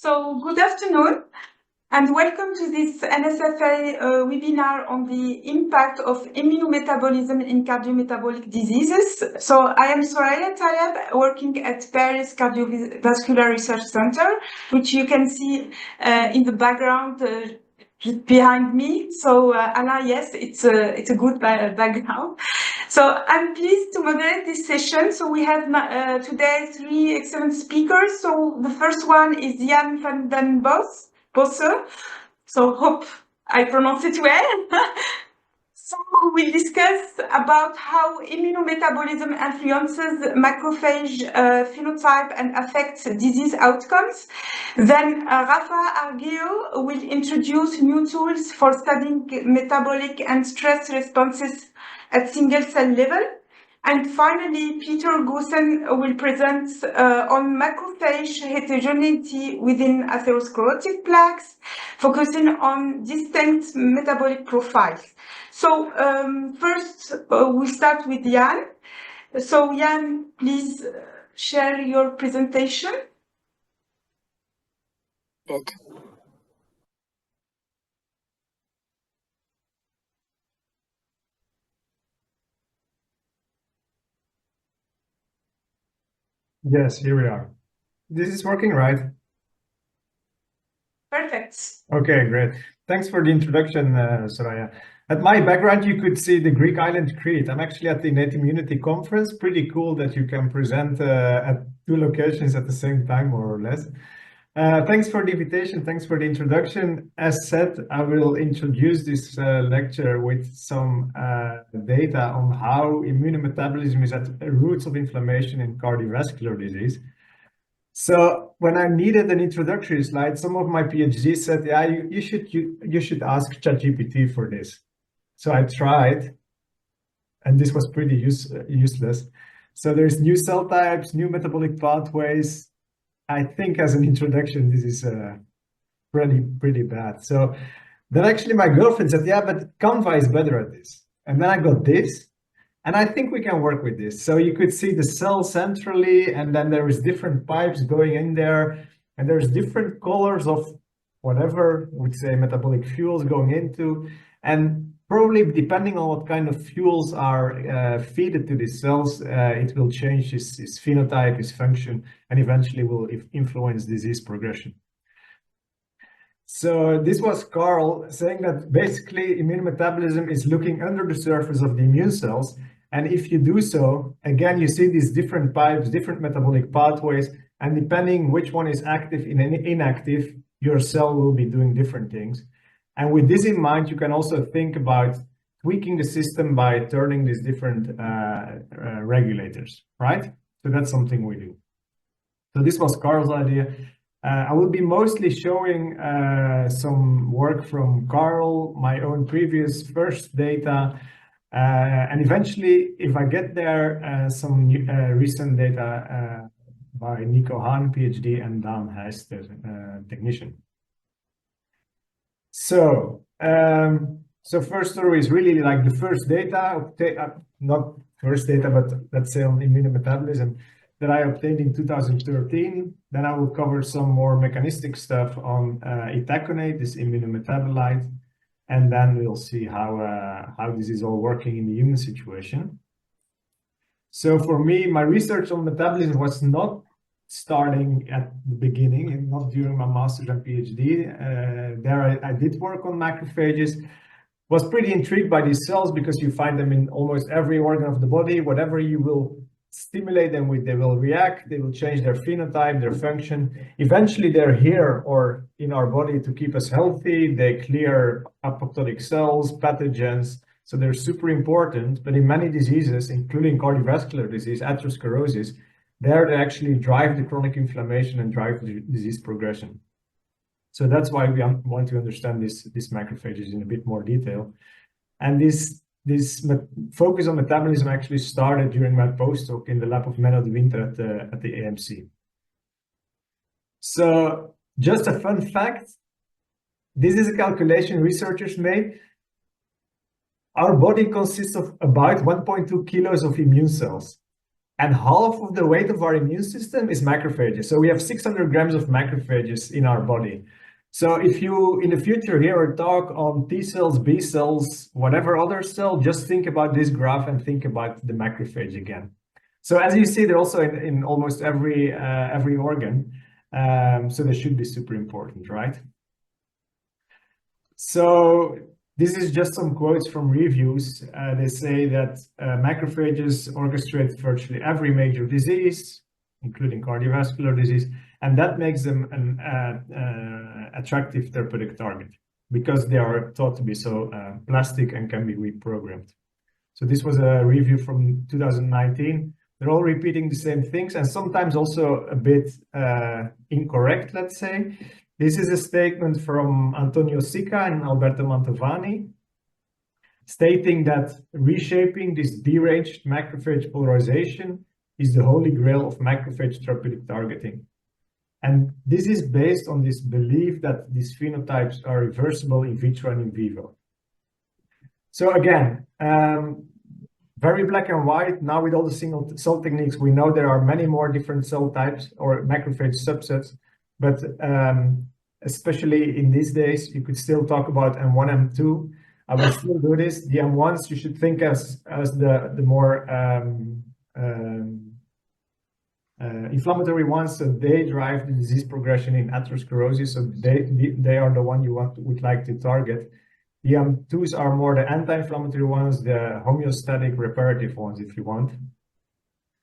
So good afternoon and welcome to this NSFA webinar on the impact of immunometabolism in cardiometabolic diseases. So I am Soraya Tayeb, working at Paris Cardiovascular Research Center, which you can see in the background just behind me. So Anna, yes, it's a good background. So I'm pleased to moderate this session. So we have today three excellent speakers. So the first one is Jan van den Bossche. So hope I pronounce it well. So we'll discuss about how immunometabolism influences macrophage phenotype and affects disease outcomes. Then Rafa Argüello will introduce new tools for studying metabolic and stress responses at single cell level. And finally, Pieter Goossens will present on macrophage heterogeneity within atherosclerotic plaques, focusing on distinct metabolic profiles. So first, we start with Jan. So Jan, please share your presentation. Good. Yes, here we are. This is working, right? Perfect. Okay, great. Thanks for the introduction, Soraya. At my background, you could see the Greek island Crete. I'm actually at the Innate Immunity Conference. Pretty cool that you can present at two locations at the same time, more or less. Thanks for the invitation. Thanks for the introduction. As said, I will introduce this lecture with some data on how immunometabolism is at the roots of inflammation in cardiovascular disease. So when I needed an introductory slide, some of my PhDs said, yeah, you should ask ChatGPT for this. So I tried, and this was pretty useless. So there's new cell types, new metabolic pathways. I think as an introduction, this is pretty bad. So then actually my girlfriend said, yeah, but Canva is better at this. And then I got this, and I think we can work with this. So you could see the cell centrally, and then there is different pipes going in there, and there's different colors of whatever we'd say metabolic fuels going into. And probably depending on what kind of fuels are fed to these cells, it will change its phenotype, its function, and eventually will influence disease progression. So this was Carl saying that basically immunometabolism is looking under the surface of the immune cells. And if you do so, again, you see these different pipes, different metabolic pathways, and depending which one is active and inactive, your cell will be doing different things. And with this in mind, you can also think about tweaking the system by turning these different regulators, right? So that's something we do. So this was Carl's idea. I will be mostly showing some work from Carl, my own previous first data, and eventually, if I get there, some recent data by Nico Hahn, PhD, and Dan Heijs, the technician. So first story is really like the first data, not first data, but let's say on immunometabolism that I obtained in 2013. Then I will cover some more mechanistic stuff on itaconate, this immunometabolite, and then we'll see how this is all working in the human situation. So for me, my research on metabolism was not starting at the beginning and not during my master's and PhD. There I did work on macrophages, was pretty intrigued by these cells because you find them in almost every organ of the body. Whatever you will stimulate them with, they will react, they will change their phenotype, their function. Eventually they're here or in our body to keep us healthy. They clear apoptotic cells, pathogens. So they're super important, but in many diseases, including cardiovascular disease, atherosclerosis, there they actually drive the chronic inflammation and drive the disease progression. So that's why we want to understand this macrophages in a bit more detail. And this focus on metabolism actually started during my postdoc in the lab of Menno de Winter at the AMC. So just a fun fact, this is a calculation researchers made. Our body consists of about 1.2 kilos of immune cells. And half of the weight of our immune system is macrophages. So we have 600 grams of macrophages in our body. So if you, in the future, hear a talk on T cells, B cells, whatever other cell, just think about this graph and think about the macrophage again. So as you see, they're also in almost every organ. So they should be super important, right? So this is just some quotes from reviews. They say that macrophages orchestrate virtually every major disease, including cardiovascular disease, and that makes them an attractive therapeutic target because they are thought to be so plastic and can be reprogrammed. So this was a review from 2019. They're all repeating the same things and sometimes also a bit incorrect, let's say. This is a statement from Antonio Sica and Alberto Mantovani, stating that reshaping this deranged macrophage polarization is the holy grail of macrophage therapeutic targeting. And this is based on this belief that these phenotypes are reversible in vitro and in vivo. So again, very black and white. Now with all the single cell techniques, we know there are many more different cell types or macrophage subsets, but especially in these days, you could still talk about M1, M2. I will still do this. The M1s you should think as the more inflammatory ones, so they drive the disease progression in atherosclerosis. So they are the one you would like to target. The M2s are more the anti-inflammatory ones, the homeostatic reparative ones, if you want.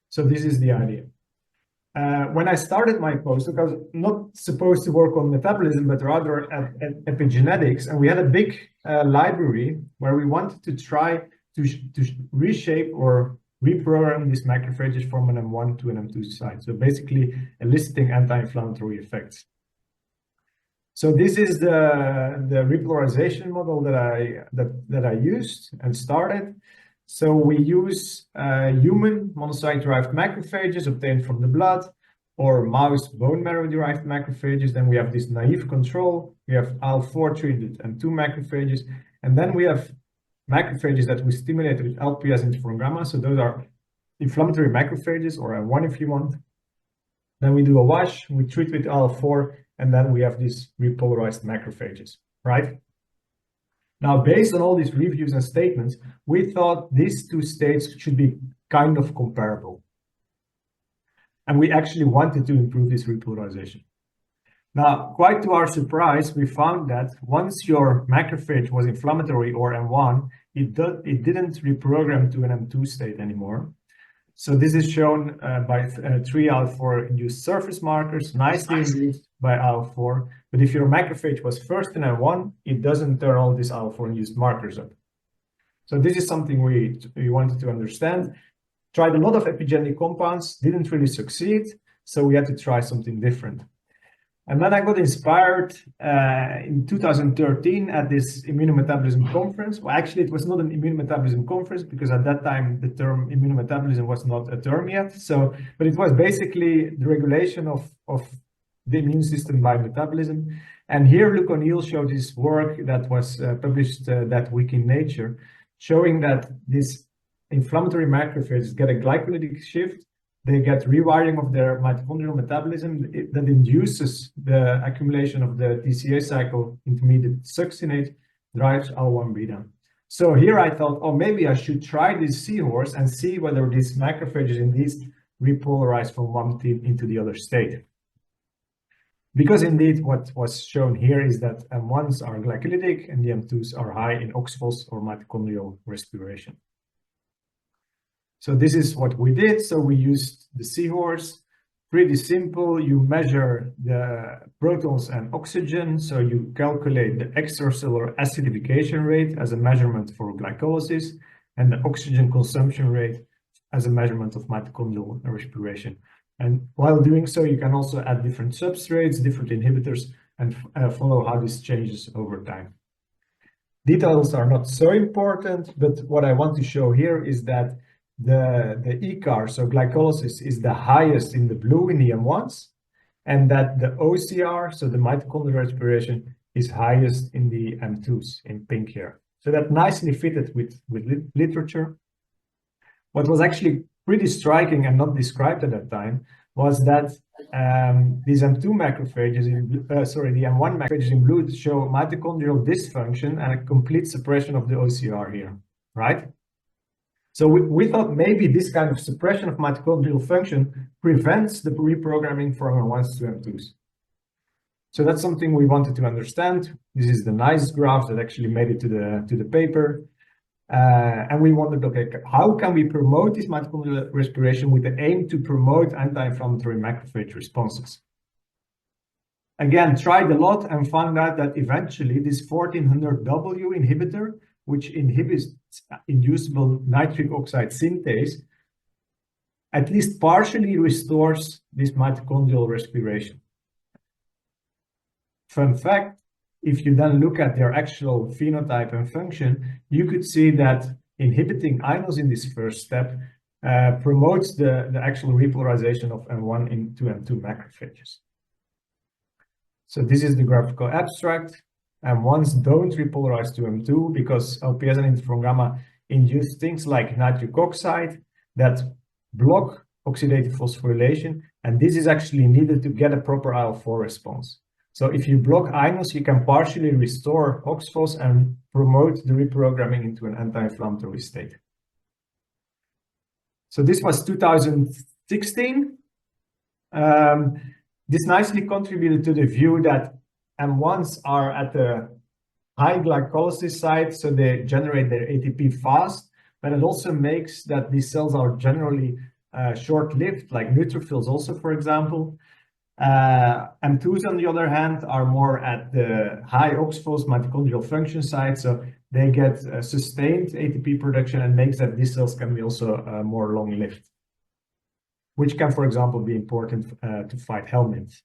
So this is the idea. When I started my postdoc, I was not supposed to work on metabolism, but rather at epigenetics. And we had a big library where we wanted to try to reshape or reprogram these macrophages from an M1 to an M2 site. So basically eliciting anti-inflammatory effects. So this is the repolarization model that I used and started. So we use human monocyte-derived macrophages obtained from the blood or mouse bone marrow-derived macrophages. Then we have this naive control. We have IL-4 treated M2 macrophages. And then we have macrophages that we stimulate with LPS interferon gamma. So those are inflammatory macrophages, or M1 if you want. Then we do a wash, we treat with IL-4, and then we have these repolarized macrophages, right? Now, based on all these reviews and statements, we thought these two states should be kind of comparable. And we actually wanted to improve this repolarization. Now, quite to our surprise, we found that once your macrophage was inflammatory or M1, it didn't reprogram to an M2 state anymore. So this is shown by 3 IL-4 induced surface markers, nicely induced by IL-4. But if your macrophage was first in M1, it doesn't turn all these IL-4 induced markers up. So this is something we wanted to understand. Tried a lot of epigenetic compounds, didn't really succeed. So we had to try something different. And then I got inspired in 2013 at this immunometabolism conference. Well, actually, it was not an immunometabolism conference because at that time, the term immunometabolism was not a term yet. So, but it was basically the regulation of the immune system by metabolism. And here, Luc O'Neill showed his work that was published that week in Nature, showing that these inflammatory macrophages get a glycolytic shift. They get rewiring of their mitochondrial metabolism that induces the accumulation of the TCA cycle intermediate succinate, drives IL-1 beta. So here I thought, oh, maybe I should try this seahorse and see whether these macrophages indeed repolarize from one team into the other state. Because indeed what was shown here is that M1s are glycolytic and the M2s are high in OXPHOS or mitochondrial respiration. So this is what we did. So we used the seahorse, pretty simple. You measure the protons and oxygen. So you calculate the extracellular acidification rate as a measurement for glycolysis and the oxygen consumption rate as a measurement of mitochondrial respiration. And while doing so, you can also add different substrates, different inhibitors, and follow how this changes over time. Details are not so important, but what I want to show here is that the ECAR, so glycolysis, is the highest in the blue in the M1s, and that the OCR, so the mitochondrial respiration, is highest in the M2s in pink here. So that nicely fitted with literature. What was actually pretty striking and not described at that time was that these M2 macrophages, the M1 macrophages in blue show mitochondrial dysfunction and a complete suppression of the OCR here, right? So we thought maybe this kind of suppression of mitochondrial function prevents the reprogramming from M1s to M2s. So that's something we wanted to understand. This is the nice graph that actually made it to the paper. And we wondered, okay, how can we promote this mitochondrial respiration with the aim to promote anti-inflammatory macrophage responses? Again, tried a lot and found out that eventually this 1400W inhibitor, which inhibits inducible nitric oxide synthase, at least partially restores this mitochondrial respiration. Fun fact, if you then look at their actual phenotype and function, you could see that inhibiting inos in this first step promotes the actual repolarization of M1 into M2 macrophages. So this is the graphical abstract. M1s don't repolarize to M2 because LPS and interferon gamma induce things like nitric oxide that block oxidative phosphorylation, and this is actually needed to get a proper IL-4 response. So if you block inos, you can partially restore OXPHOS and promote the reprogramming into an anti-inflammatory state. So this was 2016. This nicely contributed to the view that M1s are at the high glycolysis site, so they generate their ATP fast, but it also makes that these cells are generally short-lived, like neutrophils also, for example. M2s, on the other hand, are more at the high OXPHOS mitochondrial function site, so they get sustained ATP production and makes that these cells can be also more long-lived, which can, for example, be important to fight helminths.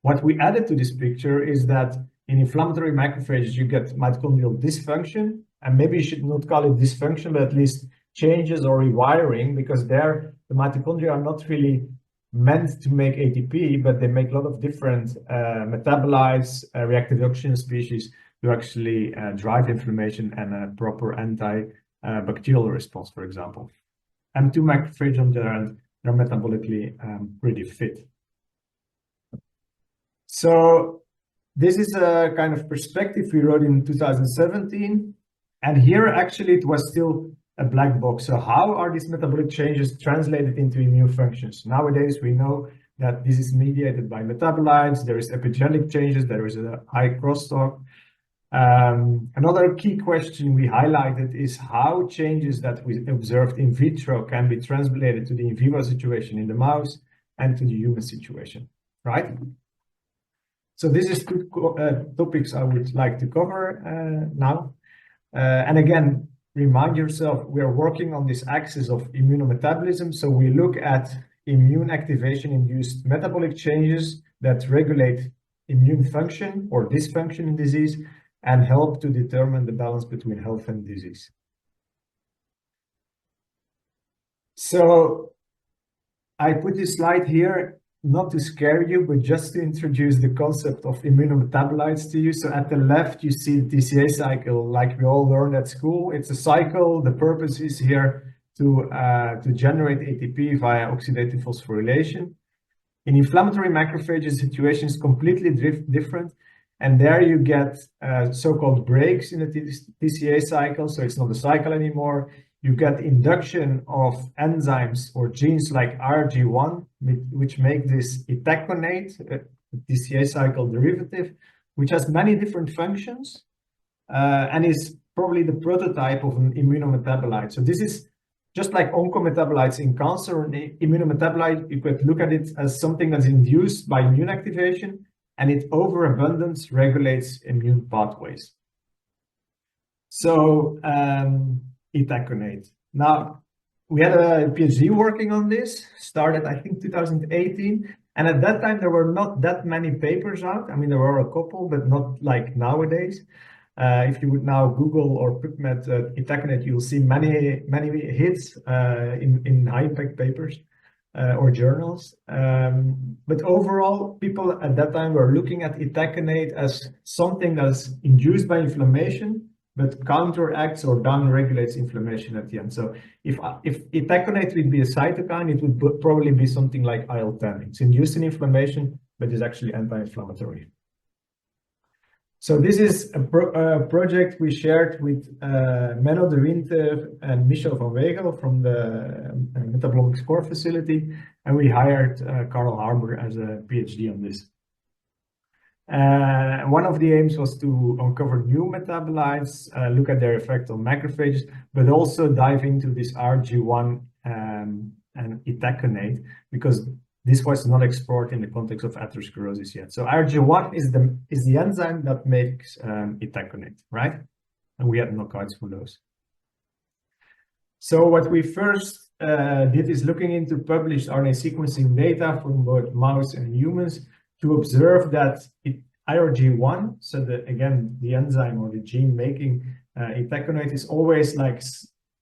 What we added to this picture is that in inflammatory macrophages, you get mitochondrial dysfunction, and maybe you should not call it dysfunction, but at least changes or rewiring, because there the mitochondria are not really meant to make ATP, but they make a lot of different metabolites, reactive oxygen species to actually drive inflammation and a proper anti-bacterial response, for example. M2 macrophages, on the other hand, they're metabolically pretty fit. So this is a kind of perspective we wrote in 2017. And here, actually, it was still a black box. So how are these metabolic changes translated into immune functions? Nowadays, we know that this is mediated by metabolites. There is epigenetic changes. There is a high crosstalk. Another key question we highlighted is how changes that we observed in vitro can be translated to the in vivo situation in the mouse and to the human situation, right? So this is two topics I would like to cover now. And again, remind yourself, we are working on this axis of immunometabolism. So we look at immune activation-induced metabolic changes that regulate immune function or dysfunction in disease and help to determine the balance between health and disease. So I put this slide here not to scare you, but just to introduce the concept of immunometabolites to you. So at the left, you see the TCA cycle, like we all learned at school. It's a cycle. The purpose is here to generate ATP via oxidative phosphorylation. In inflammatory macrophages, the situation is completely different. And there you get so-called breaks in the TCA cycle. So it's not a cycle anymore. You get induction of enzymes or genes like RG1, which make this itaconate, a TCA cycle derivative, which has many different functions and is probably the prototype of an immunometabolite. So this is just like oncometabolites in cancer. An immunometabolite, you could look at it as something that's induced by immune activation, and its overabundance regulates immune pathways. So itaconate. Now, we had a PhD working on this, started, I think, 2018. And at that time, there were not that many papers out. I mean, there were a couple, but not like nowadays. If you would now Google or PubMed itaconate, you'll see many hits in high-impact papers or journals. But overall, people at that time were looking at itaconate as something that's induced by inflammation, but counteracts or down-regulates inflammation at the end. So if itaconate would be a cytokine, it would probably be something like IL-10. It's induced in inflammation, but is actually anti-inflammatory. So this is a project we shared with Menno de Winter and Michel van Wegel from the Metabolomics Core facility, and we hired Karl Harbour as a PhD on this. One of the aims was to uncover new metabolites, look at their effect on macrophages, but also dive into this RG1 and itaconate, because this was not explored in the context of atherosclerosis yet. So RG1 is the enzyme that makes itaconate, right? And we had knockouts for those. So what we first did is looking into published RNA sequencing data from both mouse and humans to observe that IRG1, so again, the enzyme or the gene making itaconate is always like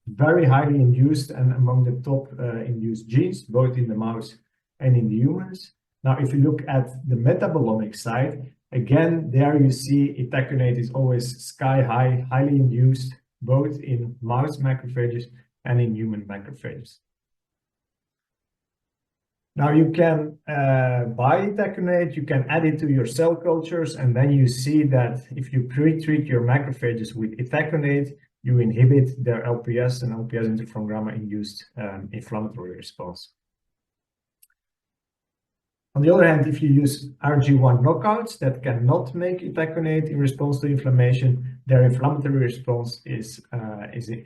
very highly induced and among the top induced genes, both in the mouse and in the humans. Now, if you look at the metabolomic side, again, there you see itaconate is always sky high, highly induced, both in mouse macrophages and in human macrophages. Now you can buy itaconate, you can add it to your cell cultures, and then you see that if you pre-treat your macrophages with itaconate, you inhibit their LPS and LPS interferon gamma induced inflammatory response. On the other hand, if you use RG1 knockouts that cannot make itaconate in response to inflammation, their inflammatory response is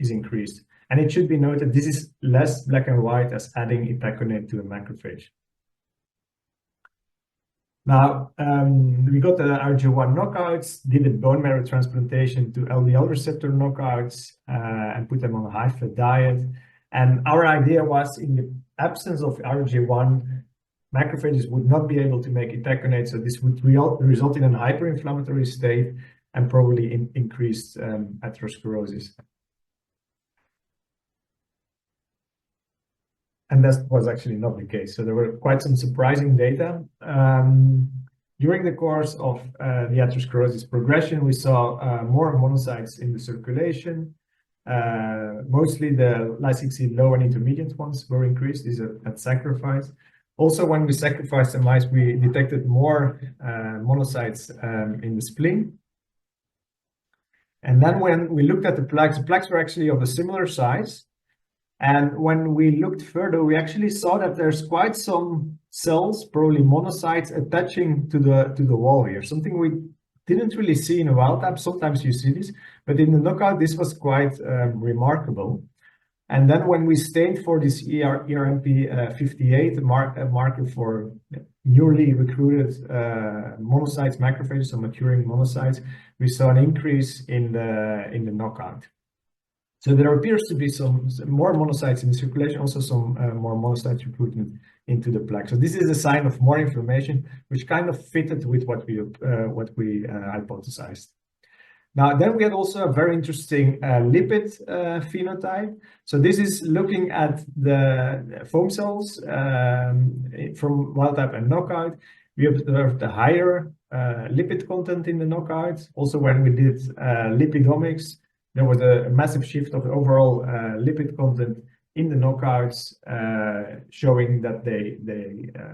increased. And it should be noted, this is less black and white as adding itaconate to a macrophage. Now, we got the RG1 knockouts, did a bone marrow transplantation to LDL receptor knockouts, and put them on a high-fat diet. And our idea was, in the absence of RG1, macrophages would not be able to make itaconate, so this would result in an hyperinflammatory state and probably increased atherosclerosis. And that was actually not the case. So there were quite some surprising data. During the course of the atherosclerosis progression, we saw more monocytes in the circulation. Mostly the Ly6E low and intermediate ones were increased. These are at sacrifice. Also, when we sacrificed the mice, we detected more monocytes in the spleen. And then when we looked at the plaques were actually of a similar size. And when we looked further, we actually saw that there's quite some cells, probably monocytes, attaching to the wall here. Something we didn't really see in a wild type. Sometimes you see this, but in the knockout, this was quite remarkable. And then when we stained for this ERMP58, a marker for newly recruited monocytes, macrophages, or maturing monocytes, we saw an increase in the knockout. So there appears to be some more monocytes in the circulation, also some more monocytes recruitment into the plaque. So this is a sign of more inflammation, which kind of fitted with what we hypothesized. Now, then we had also a very interesting lipid phenotype. So this is looking at the foam cells from wild type and knockout. We observed a higher lipid content in the knockout. Also, when we did lipidomics, there was a massive shift of the overall lipid content in the knockouts, showing that they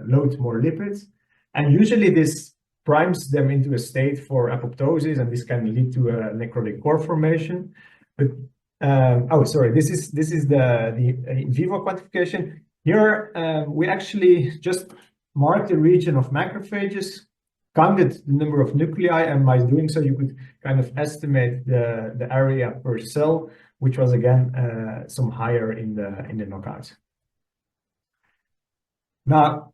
load more lipids. And usually this primes them into a state for apoptosis, and this can lead to a necrotic core formation. But this is the in vivo quantification. Here we actually just marked the region of macrophages, counted the number of nuclei, and by doing so you could kind of estimate the area per cell, which was again some higher in the knockouts. Now,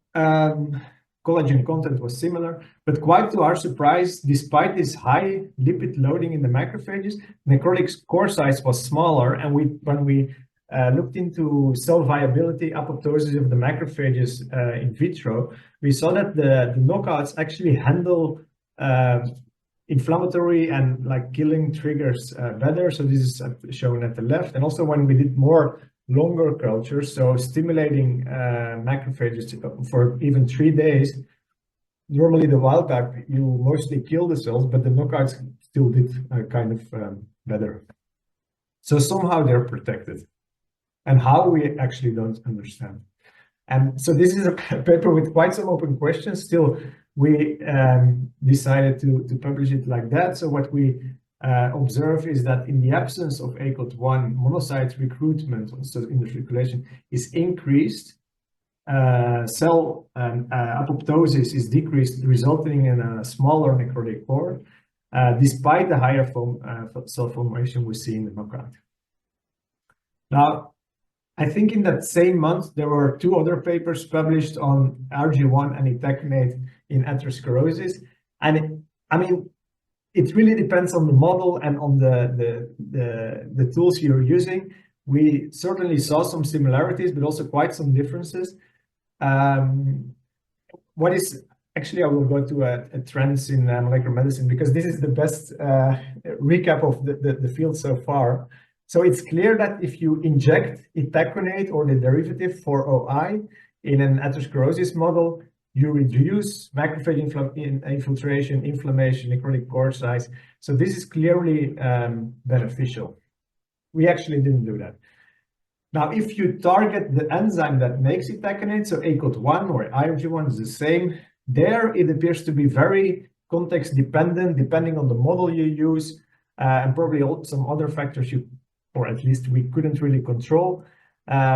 collagen content was similar, but quite to our surprise, despite this high lipid loading in the macrophages, necrotic core size was smaller. And when we looked into cell viability, apoptosis of the macrophages in vitro, we saw that the knockouts actually handle inflammatory and like killing triggers better. So this is shown at the left. And also when we did more longer cultures, so stimulating macrophages for even 3 days, normally the wild type, you mostly kill the cells, but the knockouts still did kind of better. So somehow they're protected. And how, we actually don't understand. And so this is a paper with quite some open questions. Still, we decided to publish it like that. So what we observe is that in the absence of ACOT1, monocyte recruitment, also in the circulation, is increased. Cell apoptosis is decreased, resulting in a smaller necrotic core, despite the higher cell formation we see in the knockout. Now, I think in that same month, there were 2 other papers published on Arg1 and itaconate in atherosclerosis. And I mean, it really depends on the model and on the tools you're using. We certainly saw some similarities, but also quite some differences. What is actually, I will go to trends in molecular medicine, because this is the best recap of the field so far. So it's clear that if you inject itaconate or the derivative for OI in an atherosclerosis model, you reduce macrophage infiltration, inflammation, necrotic core size. So this is clearly beneficial. We actually didn't do that. Now, if you target the enzyme that makes itaconate, so ACOT1 or IRG1 is the same, there it appears to be very context dependent, depending on the model you use, and probably some other factors or at least we couldn't really control,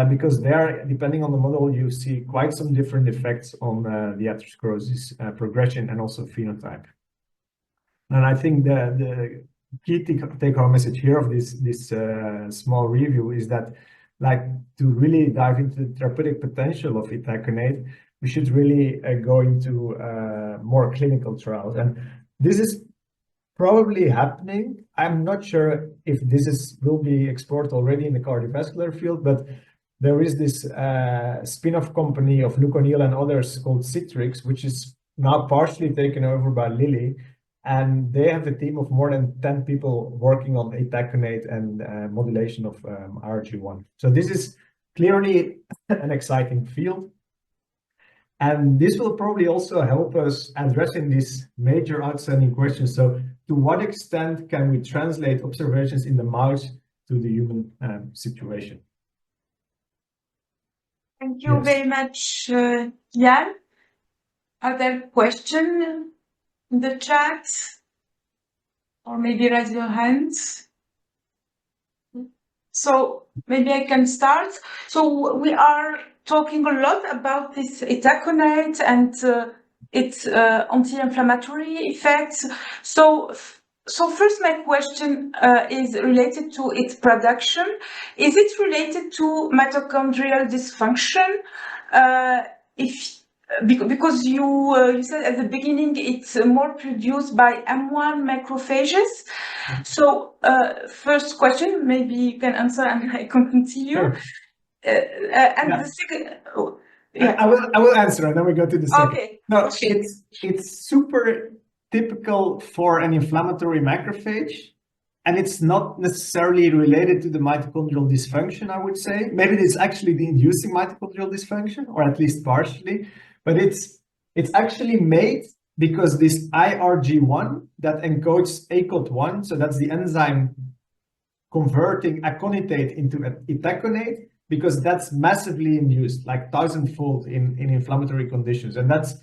because there, depending on the model, you see quite some different effects on the atherosclerosis progression and also phenotype. And I think the key take-home message here of this small review is that, like, to really dive into the therapeutic potential of itaconate, we should really go into more clinical trials. And this is probably happening. I'm not sure if this will be explored already in the cardiovascular field, but there is this spin-off company of Luke O'Neill and others called Citrix, which is now partially taken over by Lilly. And they have a team of more than 10 people working on itaconate and modulation of RG1. So this is clearly an exciting field. And this will probably also help us addressing these major outstanding questions. So to what extent can we translate observations in the mouse to the human situation? Thank you very much, Jan. Are there questions in the chat? Or maybe raise your hands. So maybe I can start. So we are talking a lot about this itaconate and its anti-inflammatory effects. So first, my question is related to its production. Is it related to mitochondrial dysfunction? Because you said at the beginning it's more produced by M1 macrophages. So first question, maybe you can answer and I can continue. Sure. The second, I will answer and then we go to the second. Okay. No, okay. It's super typical for an inflammatory macrophage, and it's not necessarily related to the mitochondrial dysfunction, I would say. Maybe it's actually the inducing mitochondrial dysfunction, or at least partially, but it's actually made because this IRG1 that encodes ACOT1, so that's the enzyme converting aconitate into itaconate, because that's massively induced, like 1,000-fold in inflammatory conditions. And that's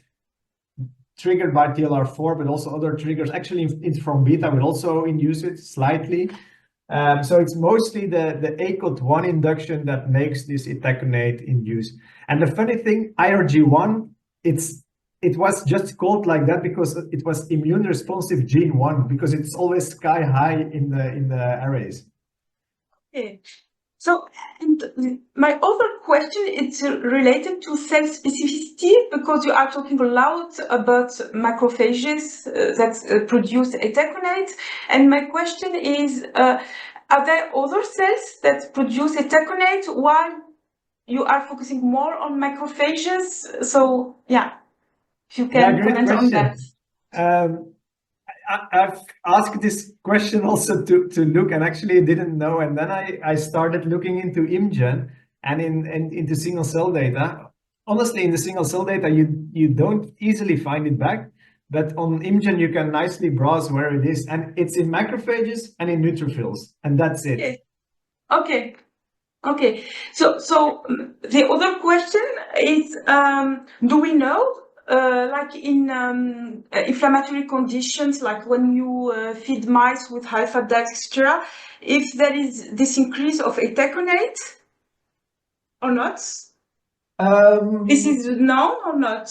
triggered by TLR4, but also other triggers. Actually, interferon beta will also induce it slightly. So it's mostly the ACOT1 induction that makes this itaconate induce. And the funny thing, IRG1, it was just called like that because it was immune responsive gene 1, because it's always sky high in the arrays. Okay. So, and my other question is related to cell specificity, because you are talking a lot about macrophages that produce itaconate. And my question is, are there other cells that produce itaconate while you are focusing more on macrophages? So, yeah, if you can comment on that. I've asked this question also to Luke, and actually didn't know. And then I started looking into ImGen and into single cell data. Honestly, in the single cell data, you don't easily find it back. But on Imagen, you can nicely browse where it is, and it's in macrophages and in neutrophils, and that's it. Okay. Okay. Okay. So the other question is, do we know, like in inflammatory conditions, like when you feed mice with alpha-dextra, if there is this increase of itaconate or not? This is known or not?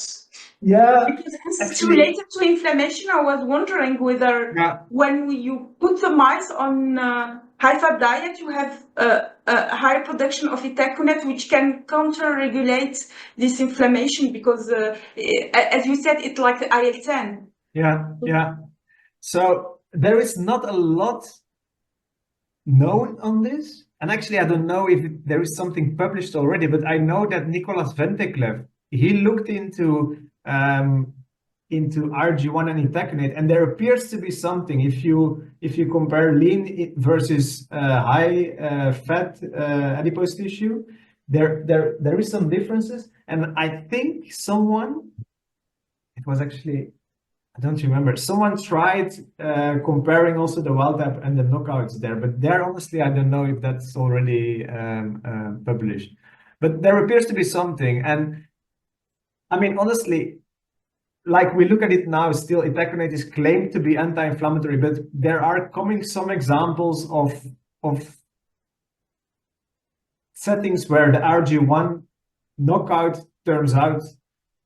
Yeah, because it's actually, related to inflammation. I was wondering whether when you put the mice on high-fat diet, you have a higher production of itaconate, which can counter-regulate this inflammation because, as you said, it's like the IL-10. Yeah. So there is not a lot known on this. And actually, I don't know if there is something published already, but I know that Nicolas Venteklev, he looked into RG1 and itaconate, and there appears to be something. If you compare lean versus high fat adipose tissue, there is some differences. And I think someone, it was actually, I don't remember, someone tried comparing also the wild type and the knockouts there, but there honestly I don't know if that's already published. But there appears to be something, and I mean honestly, like we look at it now, still itaconate is claimed to be anti-inflammatory, but there are coming some examples of settings where the RG1 knockout turns out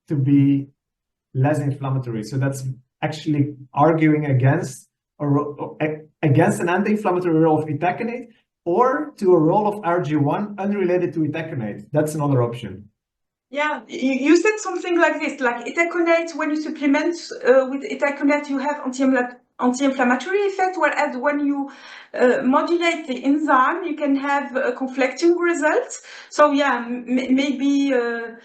to be less inflammatory. So that's actually arguing against an anti-inflammatory role of itaconate or to a role of RG1 unrelated to itaconate. That's another option. Yeah, you said something like this, like itaconate, when you supplement with itaconate, you have anti-inflammatory effect, whereas when you modulate the enzyme, you can have conflicting results. So yeah, maybe it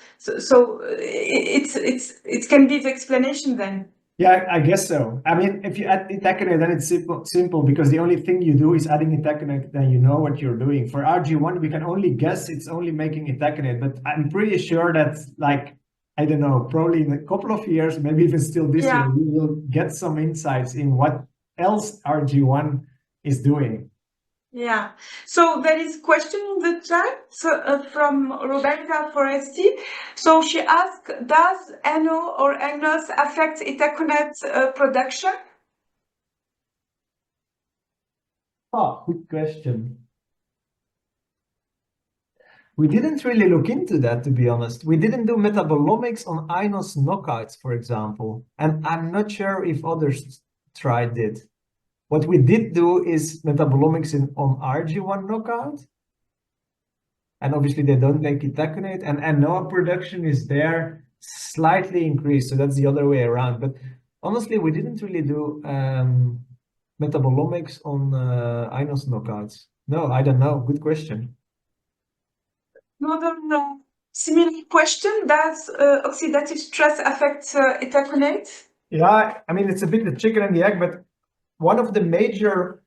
can be the explanation then. Yeah, I guess so. I mean, if you add itaconate, then it's simple because the only thing you do is adding itaconate, then you know what you're doing. For RG1, we can only guess it's only making itaconate, but I'm pretty sure that, like, I don't know, probably in a couple of years, maybe even still this year, we will get some insights in what else RG1 is doing. Yeah, so there is a question in the chat from Roberta Foresti. So she asked, does NO or NOS affect itaconate production? Oh, good question. We didn't really look into that, to be honest. We didn't do metabolomics on INOS knockouts, for example, and I'm not sure if others tried it. What we did do is metabolomics on RG1 knockout. And obviously they don't make itaconate, and NO production is there slightly increased. So that's the other way around. But honestly, we didn't really do metabolomics on INOS knockouts. No, I don't know. Good question. Another similar question, does oxidative stress affect itaconate? Yeah, I mean, it's a bit the chicken and the egg, but one of the major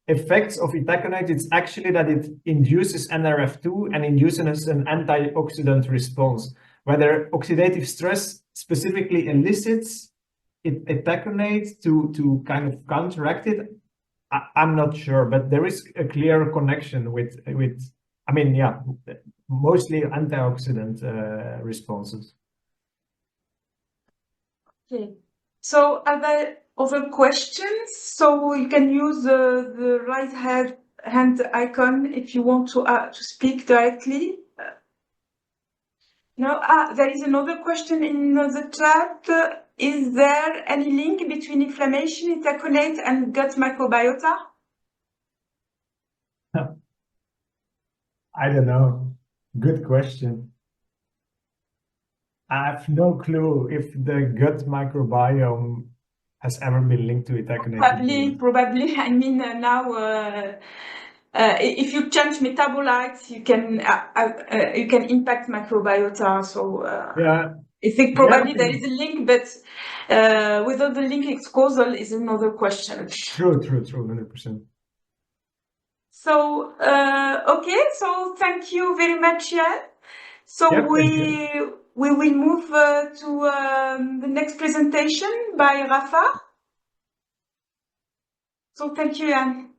effects of itaconate is actually that it induces NRF2 and induces an antioxidant response. Whether oxidative stress specifically elicits itaconate to kind of counteract it, I'm not sure, but there is a clear connection with I mean, yeah, mostly antioxidant responses. Okay. So are there other questions? So you can use the right hand icon if you want to speak directly. No, there is another question in the chat. Is there any link between inflammation, itaconate, and gut microbiota? I don't know. Good question. I have no clue if the gut microbiome has ever been linked to itaconate. Probably. I mean, now if you change metabolites, you can impact microbiota. So yeah, I think probably there is a link, but whether the link is causal is another question. True, 100%. So okay, so thank you very much, Jan. So yep, we will move to the next presentation by Rafa. So thank you, Jan.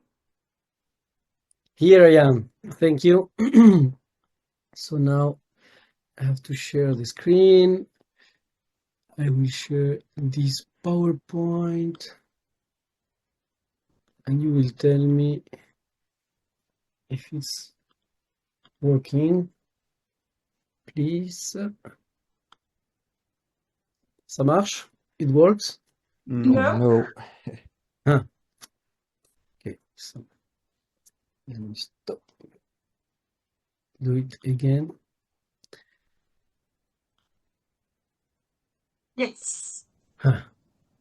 Here I am. Thank you. So now I have to share the screen. I will share this PowerPoint and you will tell me if it's working, please. Ça marche? It works? No. Huh. Okay, so let me stop. Do it again. Yes. Huh.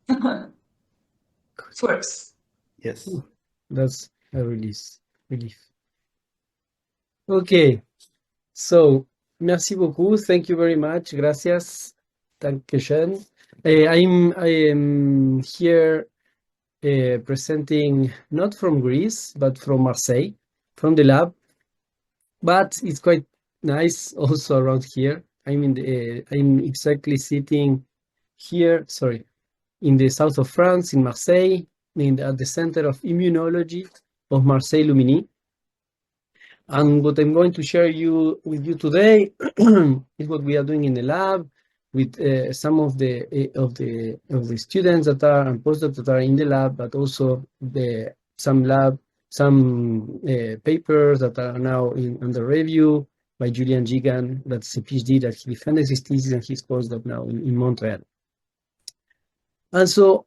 It works. Yes. That's a relief. Okay, so merci beaucoup. Thank you very much. Gracias. Dankeschön. I am here presenting not from Greece, but from Marseille, from the lab. But it's quite nice also around here. I'm exactly sitting here, sorry, in the south of France, in Marseille, at the center of immunology of Marseille Lumini. And what I'm going to share with you today is what we are doing in the lab with some of the students that are and postdocs that are in the lab, but also some papers that are now under review by Julian Gigan, that's a PhD that he defended his thesis and his postdoc now in Montreal. And so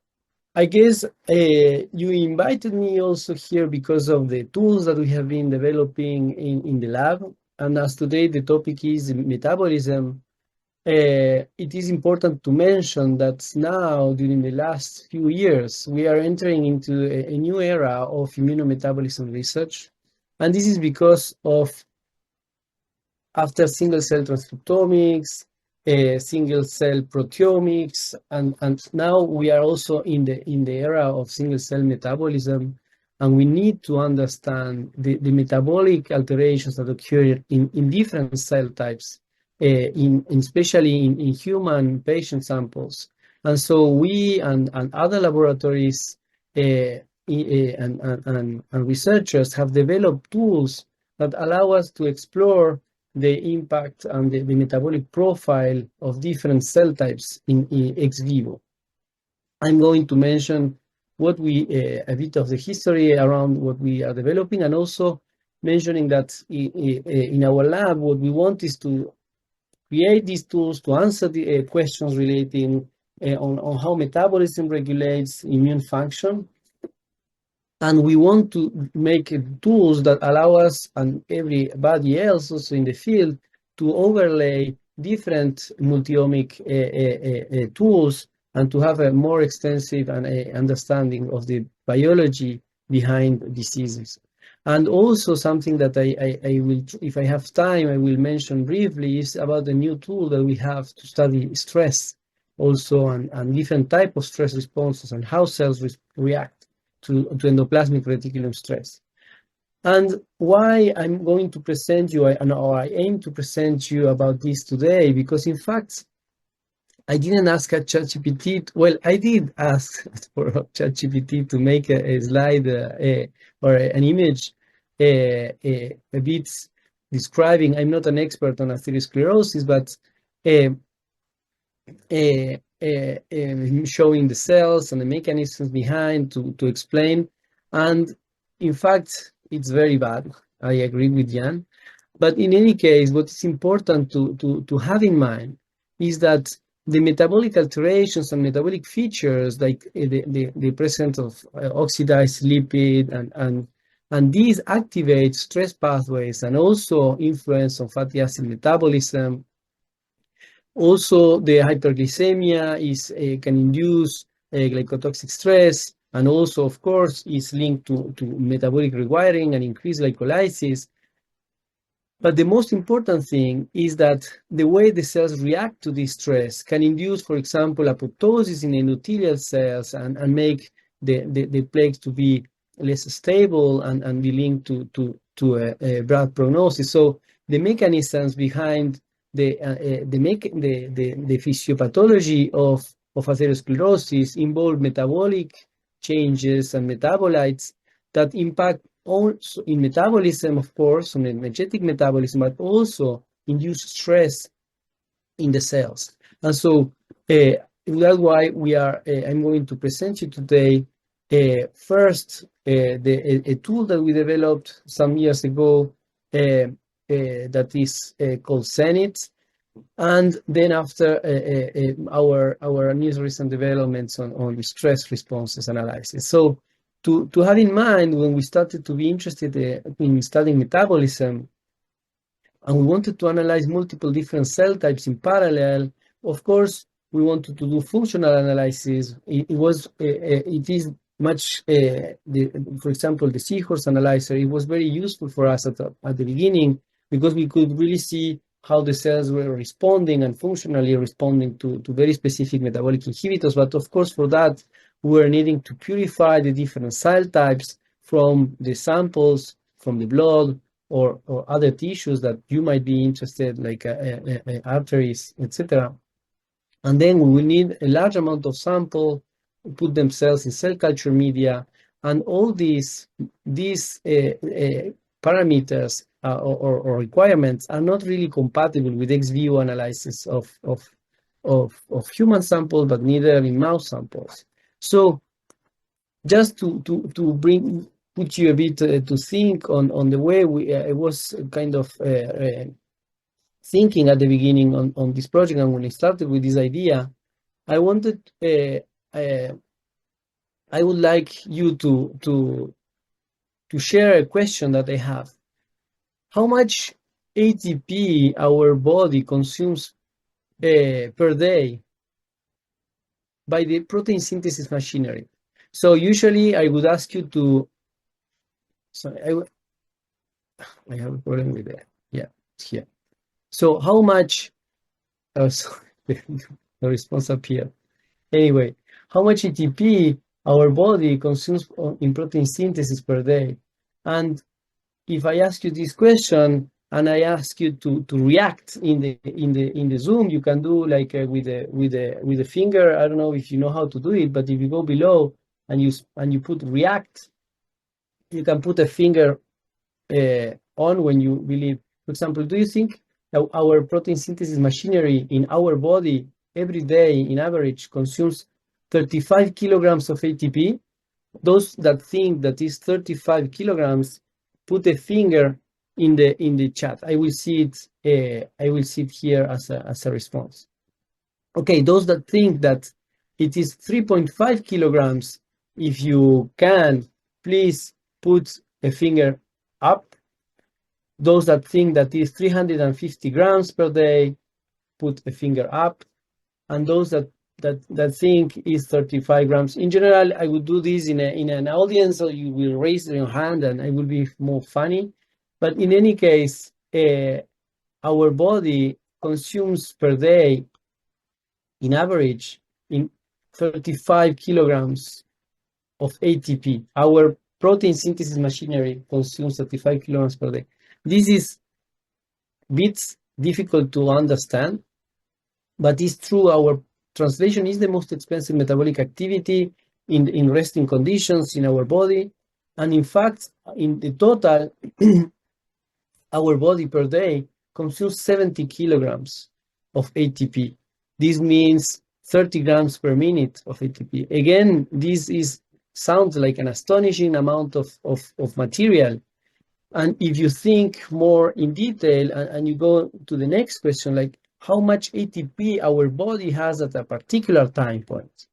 I guess you invited me also here because of the tools that we have been developing in the lab. And as today the topic is metabolism, it is important to mention that now, during the last few years, we are entering into a new era of immunometabolism research. And this is because of, after single-cell transcriptomics, single-cell proteomics, and now we are also in the era of single-cell metabolism, and we need to understand the metabolic alterations that occur in different cell types, especially in human patient samples. And so we and other laboratories and researchers have developed tools that allow us to explore the impact and the metabolic profile of different cell types in ex vivo. I'm going to mention a bit of the history around what we are developing, and also mentioning that in our lab, what we want is to create these tools to answer the questions relating on how metabolism regulates immune function. And we want to make tools that allow us and everybody else also in the field to overlay different multi-omic tools and to have a more extensive understanding of the biology behind diseases. And also something that I will, if I have time, I will mention briefly is about the new tool that we have to study stress also and different type of stress responses and how cells react to endoplasmic reticulum stress. And why I'm going to present you, or I aim to present you about this today, because in fact, I didn't ask ChatGPT, well, I did ask for ChatGPT to make a slide or an image a bit describing, I'm not an expert on atherosclerosis, but showing the cells and the mechanisms behind to explain. And in fact, it's very bad. I agree with Jan. But in any case, what is important to have in mind is that the metabolic alterations and metabolic features, like the presence of oxidized lipid and these activate stress pathways and also influence on fatty acid metabolism. Also, the hyperglycemia can induce glycotoxic stress, and also, of course, is linked to metabolic rewiring and increased glycolysis. But the most important thing is that the way the cells react to this stress can induce, for example, apoptosis in endothelial cells and make the plaques to be less stable and be linked to a bad prognosis. So the mechanisms behind the physiopathology of atherosclerosis involve metabolic changes and metabolites that impact also in metabolism, of course, on energetic metabolism, but also induce stress in the cells. And so that's why I'm going to present you today first a tool that we developed some years ago that is called Zenith, and then after our new recent developments on stress responses analysis. So to have in mind, when we started to be interested in studying metabolism, and we wanted to analyze multiple different cell types in parallel, of course, we wanted to do functional analysis. It is much, for example, the seahorse analyzer, it was very useful for us at the beginning, because we could really see how the cells were responding and functionally responding to very specific metabolic inhibitors. But of course, for that, we were needing to purify the different cell types from the samples, from the blood, or other tissues that you might be interested, like arteries, etc. And then we will need a large amount of sample, put themselves in cell culture media, and all these parameters or requirements are not really compatible with ex vivo analysis of human samples, but neither in mouse samples. So just to put you a bit to think on the way I was kind of thinking at the beginning on this project, and when I started with this idea, I wanted I would like you to share a question that I have. How much ATP our body consumes per day by the protein synthesis machinery? So usually I would ask you to, sorry, I have a problem with that. Yeah, it's here. So how much, oh, sorry, the response appeared. Anyway, how much ATP our body consumes in protein synthesis per day? And if I ask you this question and I ask you to react in the Zoom, you can do like with a finger. I don't know if you know how to do it, but if you go below and you put react, you can put a finger on when you believe. For example, do you think that our protein synthesis machinery in our body every day, in average, consumes 35 kilograms of ATP? Those that think that is 35 kilograms, put a finger in the chat. I will see it here as a response. Okay, those that think that it is 3.5 kilograms, if you can, please put a finger up. Those that think that is 350 grams per day, put a finger up. And those that think is 35 grams. In general, I would do this in an audience, so you will raise your hand and it will be more funny. But in any case, our body consumes per day, in average, in 35 kilograms of ATP. Our protein synthesis machinery consumes 35 kilograms per day. This is a bit difficult to understand, but it's true. Our translation is the most expensive metabolic activity in resting conditions in our body. And in fact, in the total, our body per day consumes 70 kilograms of ATP. This means 30 grams per minute of ATP. Again, this sounds like an astonishing amount of material. And if you think more in detail and you go to the next question, like how much ATP our body has at a particular time point.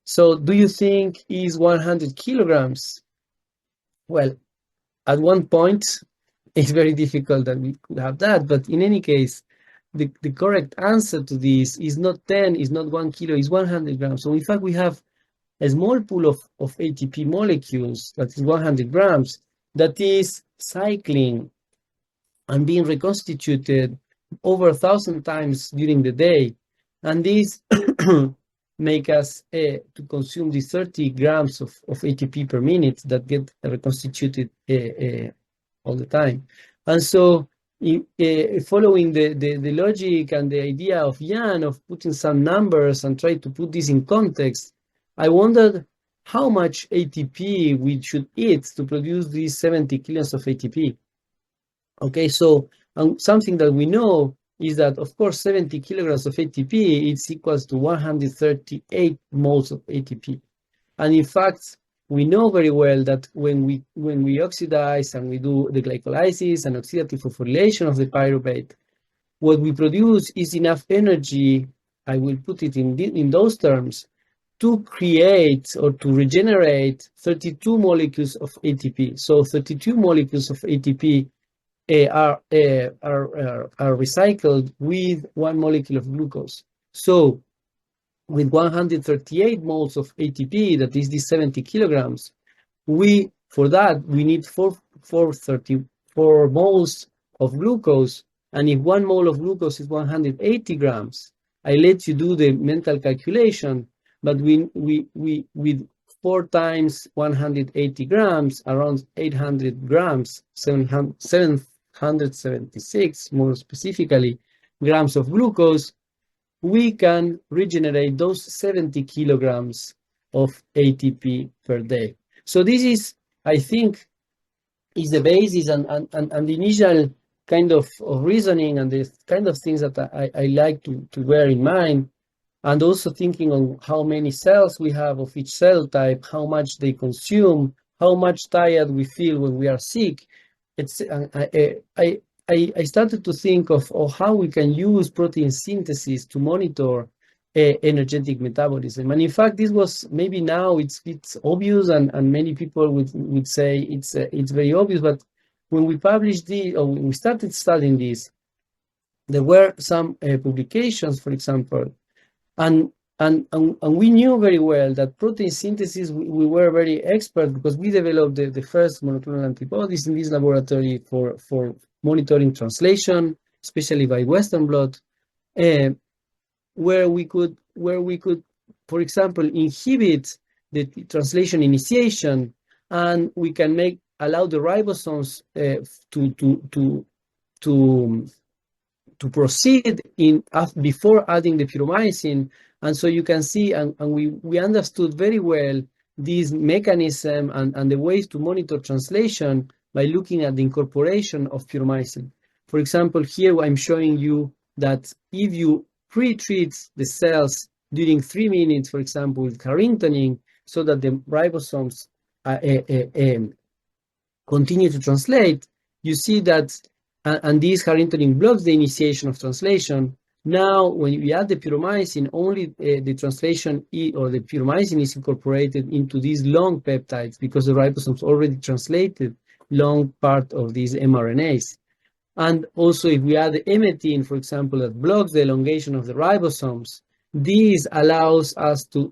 So do you think is 100 kilograms? Well, at one point, it's very difficult that we could have that. But in any case, the correct answer to this is not 10, is not 1 kilo, is 100 grams. So in fact, we have a small pool of ATP molecules, that is 100 grams, that is cycling and being reconstituted over 1,000 times during the day. And this make us to consume these 30 grams of ATP per minute that get reconstituted all the time. And so following the logic and the idea of Jan of putting some numbers and try to put this in context, I wondered how much ATP we should eat to produce these 70 kilos of ATP. Okay, so something that we know is that, of course, 70 kilograms of ATP is equals to 138 moles of ATP. And in fact, we know very well that when we oxidize and we do the glycolysis and oxidative phosphorylation of the pyruvate, what we produce is enough energy, I will put it in those terms, to create or to regenerate 32 molecules of ATP. So 32 molecules of ATP are recycled with 1 molecule of glucose. So with 138 moles of ATP, that is the 70 kilograms, for that we need 434 moles of glucose. And if 1 mole of glucose is 180 grams, I let you do the mental calculation, but with 4 times 180 grams, around 800 grams, 776 more specifically, grams of glucose, we can regenerate those 70 kilograms of ATP per day. So this is, I think, is the basis and the initial kind of reasoning and the kind of things that I like to bear in mind, and also thinking on how many cells we have of each cell type, how much they consume, how much tired we feel when we are sick. I started to think of how we can use protein synthesis to monitor energetic metabolism. And in fact, this was maybe now it's obvious, and many people would say it's very obvious. But when we published this, or when we started studying this, there were some publications, for example, and we knew very well that protein synthesis, we were very expert because we developed the first monoclonal antibodies in this laboratory for monitoring translation, especially by Western blot, where we could, for example, inhibit the translation initiation, and we can allow the ribosomes to proceed before adding the puromycin. And so you can see, and we understood very well this mechanism and the ways to monitor translation by looking at the incorporation of puromycin. For example, here I'm showing you that if you pre-treat the cells during 3 minutes, for example, with carintoning, so that the ribosomes continue to translate, you see that, and this carintoning blocks the initiation of translation. Now, when we add the puromycin, only the translation or the puromycin is incorporated into these long peptides because the ribosomes already translated long part of these mRNAs. And also, if we add the emetine, for example, that blocks the elongation of the ribosomes, this allows us to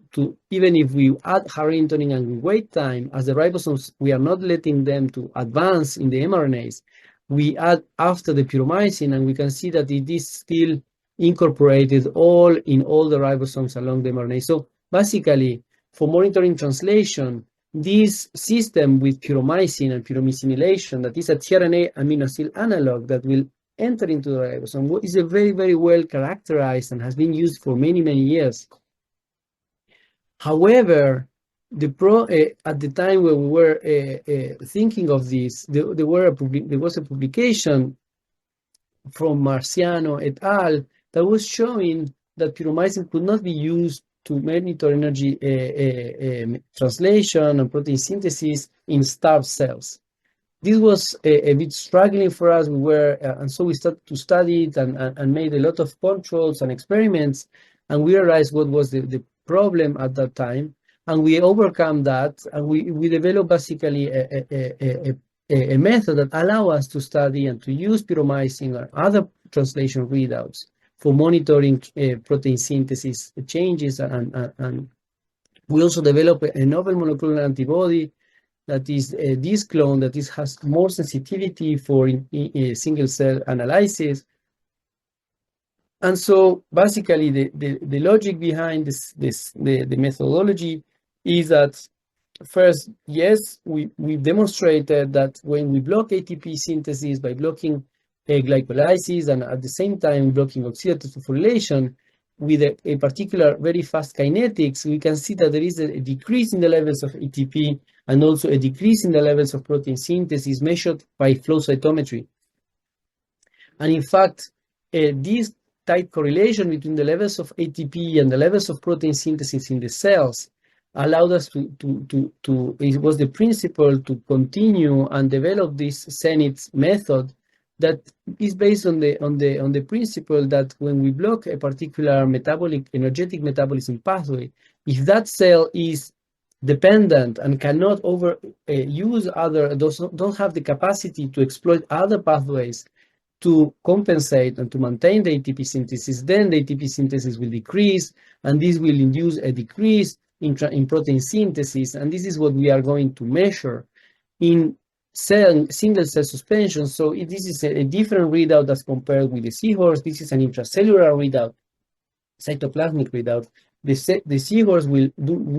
even if we add carintoning and we wait time, as the ribosomes, we are not letting them to advance in the mRNAs, we add after the puromycin, and we can see that it is still incorporated in all the ribosomes along the mRNA. So basically, for monitoring translation, this system with puromycin and pyromycinylation, that is a tRNA amino acid analog that will enter into the ribosome, is a very, very well characterized and has been used for many, many years. However, at the time when we were thinking of this, there was a publication from Marciano et al. That was showing that puromycin could not be used to monitor energy translation and protein synthesis in starved cells. This was a bit struggling for us. And so we started to study it and made a lot of controls and experiments, and we realized what was the problem at that time, and we overcome that, and we developed basically a method that allows us to study and to use pyromycin or other translation readouts for monitoring protein synthesis changes, and we also developed a novel monoclonal antibody that is this clone that has more sensitivity for single cell analysis. And so basically the logic behind the methodology is that first, yes, we demonstrated that when we block ATP synthesis by blocking glycolysis and at the same time blocking oxidative phosphorylation with a particular very fast kinetics, we can see that there is a decrease in the levels of ATP and also a decrease in the levels of protein synthesis measured by flow cytometry. And in fact, this tight correlation between the levels of ATP and the levels of protein synthesis in the cells allowed us it was the principle to continue and develop this Zenith method that is based on the principle that when we block a particular energetic metabolism pathway, if that cell is dependent and cannot don't have the capacity to exploit other pathways to compensate and to maintain the ATP synthesis, then the ATP synthesis will decrease, and this will induce a decrease in protein synthesis, and this is what we are going to measure in single cell suspension. So this is a different readout as compared with the seahorse. This is an intracellular readout, cytoplasmic readout. The seahorse will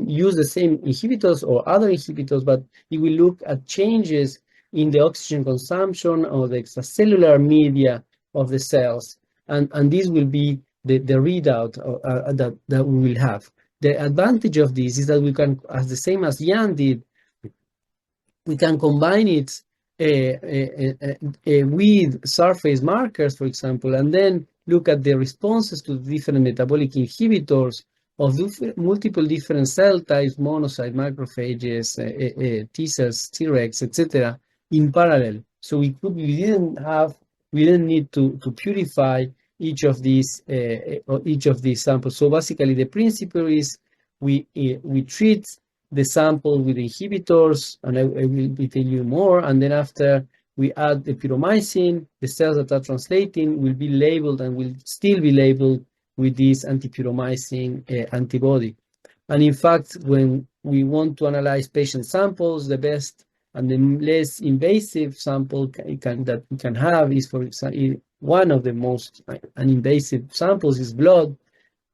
use the same inhibitors or other inhibitors, but it will look at changes in the oxygen consumption or the extracellular media of the cells, and this will be the readout that we will have. The advantage of this is that we can, as the same as Jan did, we can combine it with surface markers, for example, and then look at the responses to different metabolic inhibitors of multiple different cell types, monocyte, macrophages, T cells, Tregs, etc., in parallel. So we didn't need to purify each of these samples. So basically, the principle is we treat the sample with inhibitors, and I will be telling you more. And then after we add the pyromycin, the cells that are translating will be labeled and will still be labeled with this anti-pyromycin antibody. And in fact, when we want to analyze patient samples, the best and the less invasive sample that we can have is, for example, one of the most invasive samples is blood.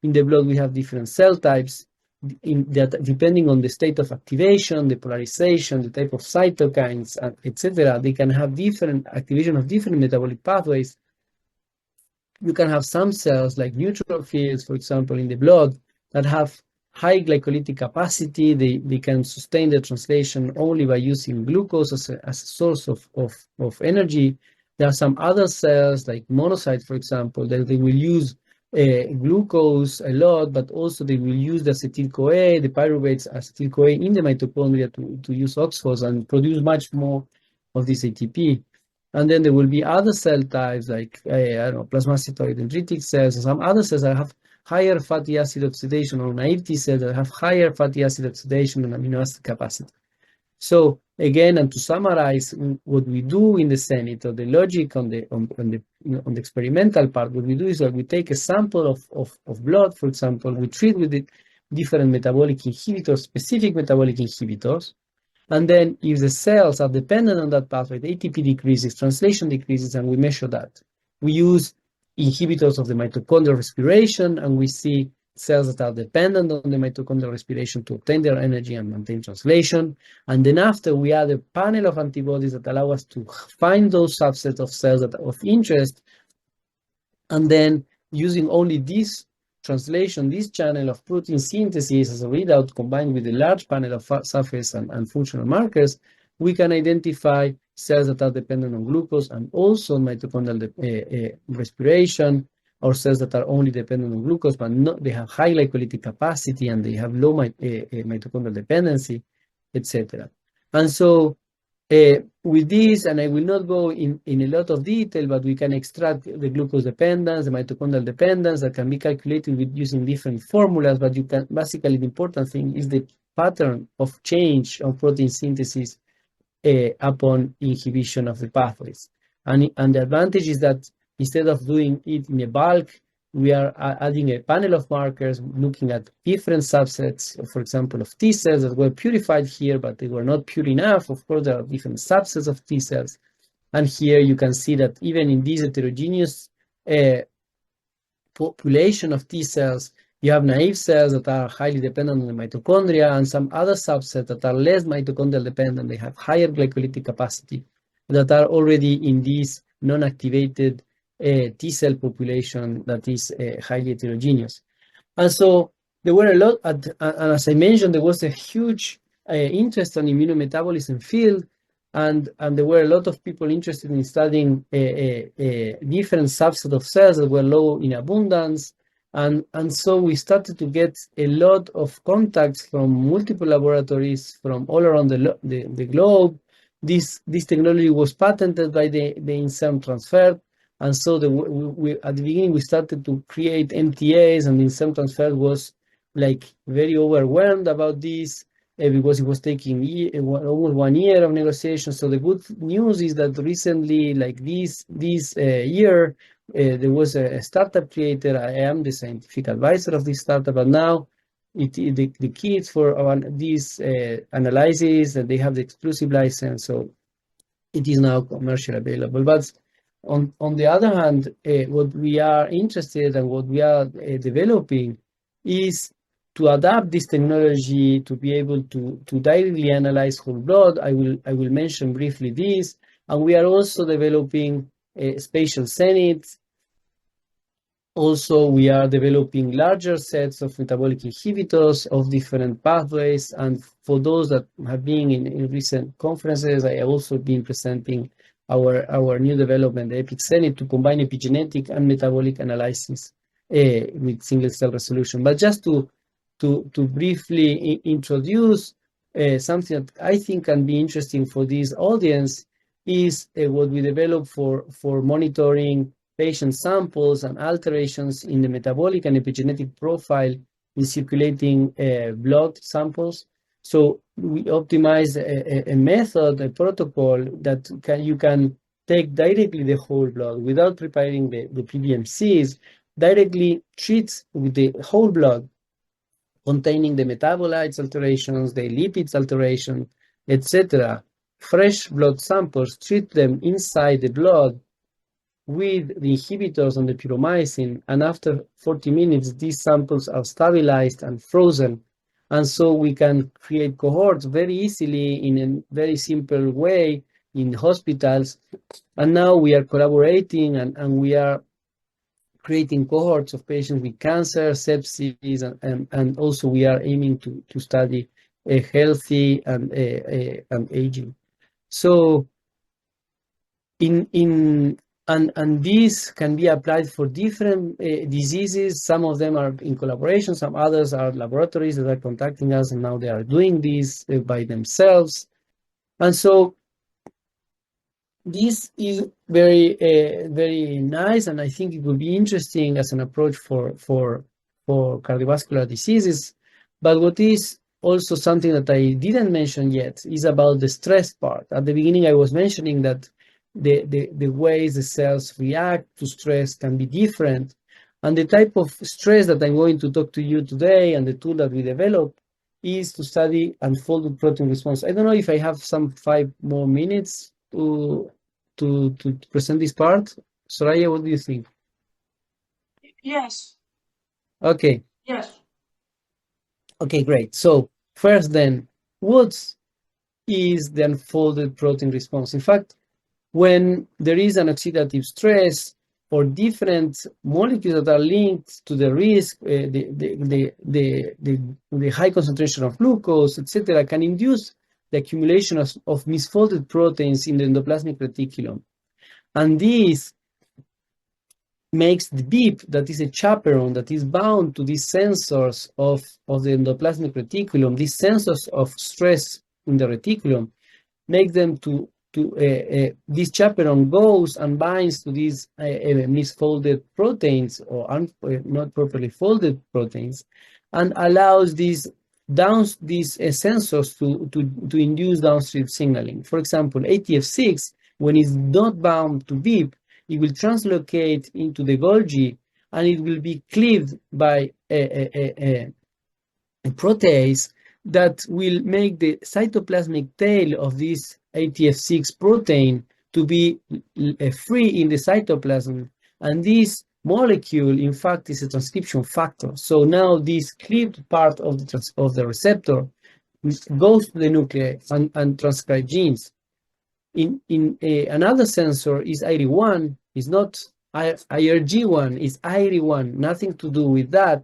In the blood, we have different cell types that, depending on the state of activation, the polarization, the type of cytokines, etc., they can have different activation of different metabolic pathways. You can have some cells like neutrophils, for example, in the blood that have high glycolytic capacity. They can sustain the translation only by using glucose as a source of energy. There are some other cells like monocytes, for example, that they will use glucose a lot, but also they will use the acetyl-CoA, the pyruvates acetyl-CoA in the mitochondria to use oxphos and produce much more of this ATP. And then there will be other cell types like, plasmacytoid dendritic cells, and some other cells that have higher fatty acid oxidation, or naive T cells that have higher fatty acid oxidation and amino acid capacity. So again, and to summarize what we do in the Zenith, or the logic on the experimental part, what we do is that we take a sample of blood, for example, we treat with the different metabolic inhibitors, specific metabolic inhibitors, and then if the cells are dependent on that pathway, the ATP decreases, translation decreases, and we measure that. We use inhibitors of the mitochondrial respiration, and we see cells that are dependent on the mitochondrial respiration to obtain their energy and maintain translation. And then after, we add a panel of antibodies that allow us to find those subsets of cells that are of interest. And then using only this translation, this channel of protein synthesis as a readout combined with a large panel of surface and functional markers, we can identify cells that are dependent on glucose and also mitochondrial respiration, or cells that are only dependent on glucose, but they have high glycolytic capacity and they have low mitochondrial dependency, etc. And so with this, and I will not go in a lot of detail, but we can extract the glucose dependence, the mitochondrial dependence that can be calculated with using different formulas, but you can, basically the important thing is the pattern of change of protein synthesis upon inhibition of the pathways. And the advantage is that instead of doing it in a bulk, we are adding a panel of markers, looking at different subsets, for example, of T cells that were purified here, but they were not pure enough. Of course, there are different subsets of T cells. And here you can see that even in this heterogeneous population of T cells, you have naive cells that are highly dependent on the mitochondria, and some other subsets that are less mitochondrial dependent. They have higher glycolytic capacity, that are already in this non-activated T cell population that is highly heterogeneous. And so there were a lot, and as I mentioned, there was a huge interest on immunometabolism field, and there were a lot of people interested in studying different subset of cells that were low in abundance. And so we started to get a lot of contacts from multiple laboratories from all around the globe. This technology was patented by the INSERM transfer. And so at the beginning, we started to create MTAs, and INSERM transfer was like very overwhelmed about this because it was taking almost 1 year of negotiation. So the good news is that recently, like this year, there was a startup created. I am the scientific advisor of this startup, but now the kids for these analysis, and they have the exclusive license, so it is now commercially available. But on the other hand, what we are interested and what we are developing is to adapt this technology to be able to directly analyze whole blood. I will mention briefly this, and we are also developing spatial senates. Also, we are developing larger sets of metabolic inhibitors of different pathways, and for those that have been in recent conferences, I have also been presenting our new development, the EPIC Senate, to combine epigenetic and metabolic analysis with single cell resolution. But just to briefly introduce something that I think can be interesting for this audience is what we developed for monitoring patient samples and alterations in the metabolic and epigenetic profile in circulating blood samples. So we optimized a method, a protocol that you can take directly the whole blood without preparing the PBMCs, directly treats with the whole blood containing the metabolites alterations, the lipids alteration, etc. Fresh blood samples, treat them inside the blood with the inhibitors on the pyromycin, and after 40 minutes, these samples are stabilized and frozen. And so we can create cohorts very easily in a very simple way in hospitals. And now we are collaborating and we are creating cohorts of patients with cancer, sepsis, and also we are aiming to study healthy and aging. So and this can be applied for different diseases. Some of them are in collaboration, some others are laboratories that are contacting us, and now they are doing this by themselves. And so this is very nice, and I think it will be interesting as an approach for cardiovascular diseases. But what is also something that I didn't mention yet is about the stress part. At the beginning, I was mentioning that the ways the cells react to stress can be different. And the type of stress that I'm going to talk to you today and the tool that we develop is to study unfolded protein response. I don't know if I have some 5 more minutes to present this part. Soraya, what do you think? Yes. Okay. Yes. Okay, great. So first then, what is the unfolded protein response? In fact, when there is an oxidative stress or different molecules that are linked to the risk, the high concentration of glucose, etc., can induce the accumulation of misfolded proteins in the endoplasmic reticulum. And this makes the BIP, that is a chaperone that is bound to these sensors of the endoplasmic reticulum, these sensors of stress in the reticulum, make them this chaperone goes and binds to these misfolded proteins or not properly folded proteins, and allows these sensors to induce downstream signaling. For example, ATF6, when it's not bound to BIP, it will translocate into the Golgi, and it will be cleaved by a protease that will make the cytoplasmic tail of this ATF6 protein to be free in the cytoplasm. And this molecule, in fact, is a transcription factor. So now this cleaved part of the receptor goes to the nucleus and transcribes genes. Another sensor is IRI1, is not IRG1, is IRI1, nothing to do with that,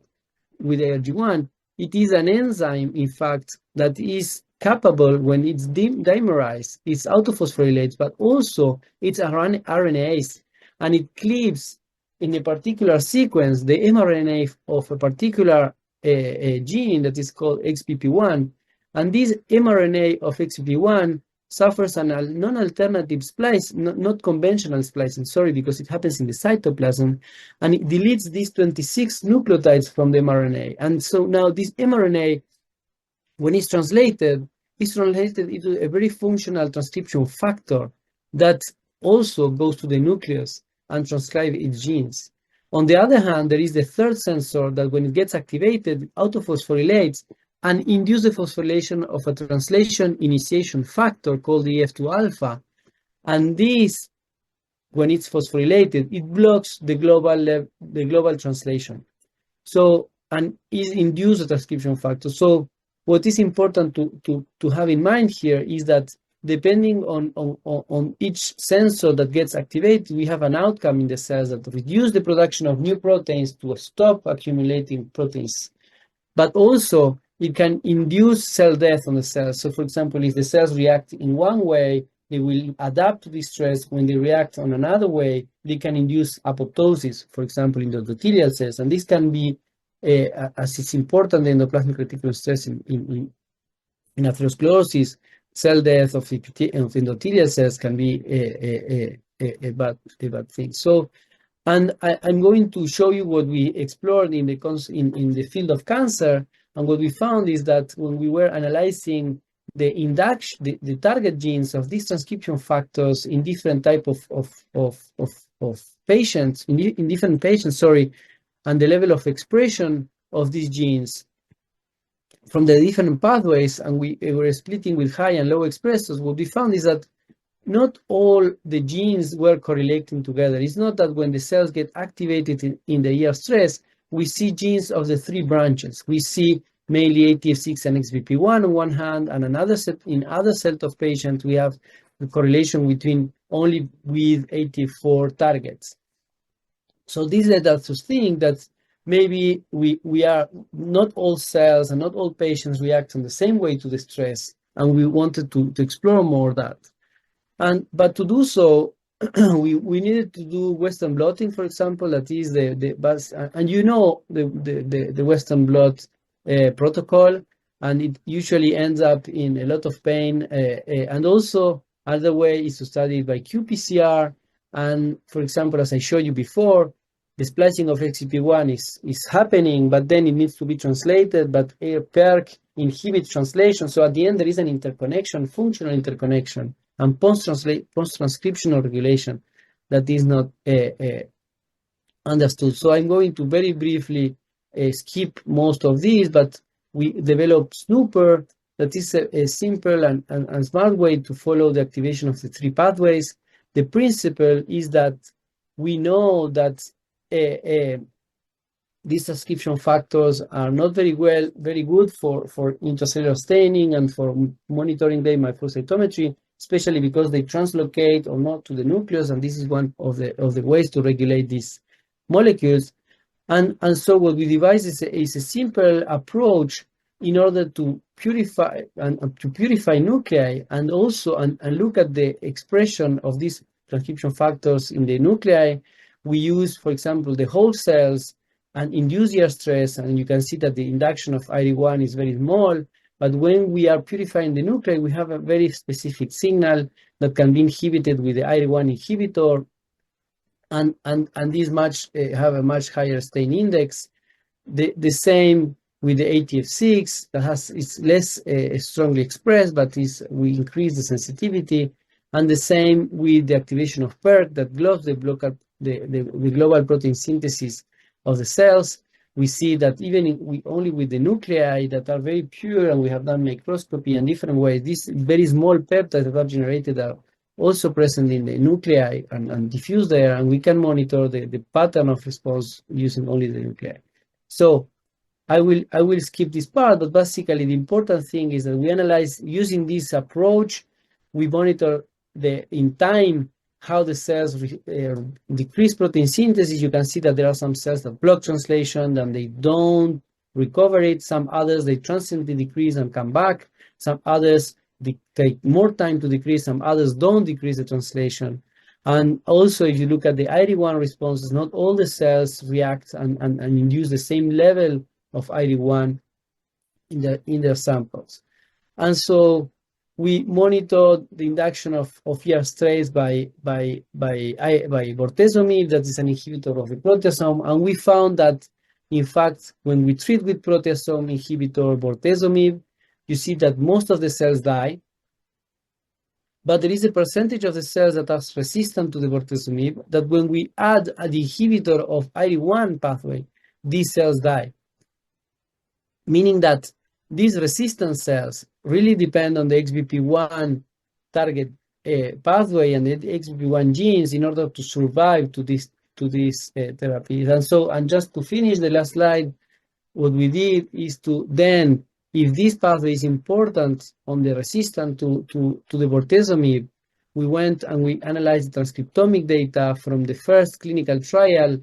with IRG1. It is an enzyme, in fact, that is capable, when it's dimerized, it's autophosphorylates, but also it's RNase, and it cleaves in a particular sequence the mRNA of a particular gene that is called XPP1, and this mRNA of XPP1 suffers a non-alternative splice, not conventional splicing, sorry, because it happens in the cytoplasm, and it deletes these 26 nucleotides from the mRNA. And so now this mRNA, when it's translated into a very functional transcription factor that also goes to the nucleus and transcribes its genes. On the other hand, there is the third sensor that when it gets activated, autophosphorylates and induce the phosphorylation of a translation initiation factor called the F2 alpha. And this, when it's phosphorylated, it blocks the global translation. So, and is induced a transcription factor. So what is important to have in mind here is that depending on each sensor that gets activated, we have an outcome in the cells that reduce the production of new proteins to stop accumulating proteins. But also, it can induce cell death on the cells. So, for example, if the cells react in one way, they will adapt to this stress. When they react on another way, they can induce apoptosis, for example, in the endothelial cells. And this can be, as it's important, the endoplasmic reticulum stress in atherosclerosis, cell death of endothelial cells can be a bad thing. So, and I'm going to show you what we explored in the field of cancer. And what we found is that when we were analyzing the target genes of these transcription factors in different type of patients, in different patients, and the level of expression of these genes from the different pathways, and we were splitting with high and low expressors, what we found is that not all the genes were correlating together. It's not that when the cells get activated in the ER stress, we see genes of the three branches. We see mainly ATF6 and XBP1 on one hand, and another set in other set of patients, we have the correlation between only with ATF4 targets. So this led us to think that maybe we are not all cells and not all patients react in the same way to the stress, and we wanted to explore more that. But to do so, we needed to do Western blotting, for example. That is and you know the Western blot protocol, and it usually ends up in a lot of pain. And also, other way is to study it by qPCR. And for example, as I showed you before, the splicing of XCP1 is happening, but then it needs to be translated. But PERC inhibits translation, so at the end there is an interconnection, functional interconnection, and post-transcriptional regulation that is not understood. So I'm going to very briefly skip most of these, but we developed Snooper, that is a simple and smart way to follow the activation of the three pathways. The principle is that we know that these transcription factors are not very good for intracellular staining and for monitoring them by flow cytometry, especially because they translocate or not to the nucleus, and this is one of the ways to regulate these molecules. And so what we devised is a simple approach in order to purify nuclei, and also and look at the expression of these transcription factors in the nuclei. We use, for example, the whole cells and induce ER stress, and you can see that the induction of IRI1 is very small. But when we are purifying the nuclei, we have a very specific signal that can be inhibited with the IRI1 inhibitor, and these have a much higher stain index. The same with the ATF6 that is less strongly expressed, but we increase the sensitivity, and the same with the activation of PERC that blocks the global protein synthesis of the cells. We see that even only with the nuclei that are very pure, and we have done microscopy in different ways, these very small peptides that are generated are also present in the nuclei and diffuse there, and we can monitor the pattern of response using only the nuclei. So I will skip this part, but basically the important thing is that we analyze using this approach. We monitor in time how the cells decrease protein synthesis, you can see that there are some cells that block translation and they don't recover it. Some others, they transiently decrease and come back. Some others, they take more time to decrease. Some others don't decrease the translation. And also, if you look at the ID1 responses, not all the cells react and induce the same level of ID1 in their samples. And so we monitored the induction of ER stress by bortezomib, that is an inhibitor of the proteasome, and we found that, in fact, when we treat with proteasome inhibitor bortezomib, you see that most of the cells die, but there is a percentage of the cells that are resistant to the bortezomib that when we add the inhibitor of ID1 pathway, these cells die, meaning that these resistant cells really depend on the XBP1 target pathway and the XBP1 genes in order to survive to these therapies. And so, and just to finish the last slide, what we did is to then, if this pathway is important on the resistance to the bortezomib, we went and we analyzed the transcriptomic data from the first clinical trial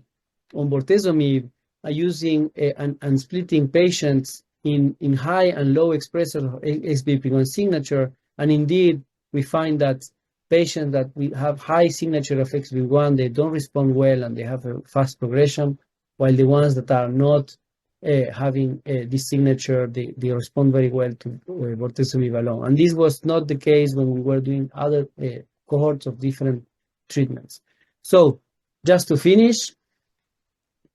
on bortezomib using and splitting patients in high and low expressors of XBP1 signature. And indeed, we find that patients that we have high signature of XBP1, they don't respond well and they have a fast progression, while the ones that are not having this signature, they respond very well to bortezomib alone. And this was not the case when we were doing other cohorts of different treatments. So just to finish,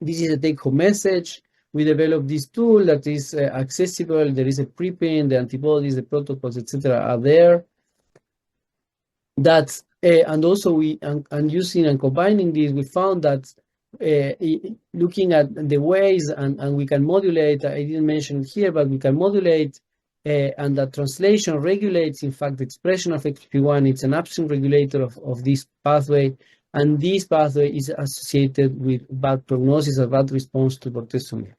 this is a take-home message. We developed this tool that is accessible. There is a preprint, the antibodies, the protocols, etc. are there. That and also and using and combining these, we found that looking at the ways and we can modulate. I didn't mention it here, but we can modulate, and that translation regulates, in fact, the expression of XP1. It's an upstream regulator of this pathway. And this pathway is associated with bad prognosis or bad response to bortezomib.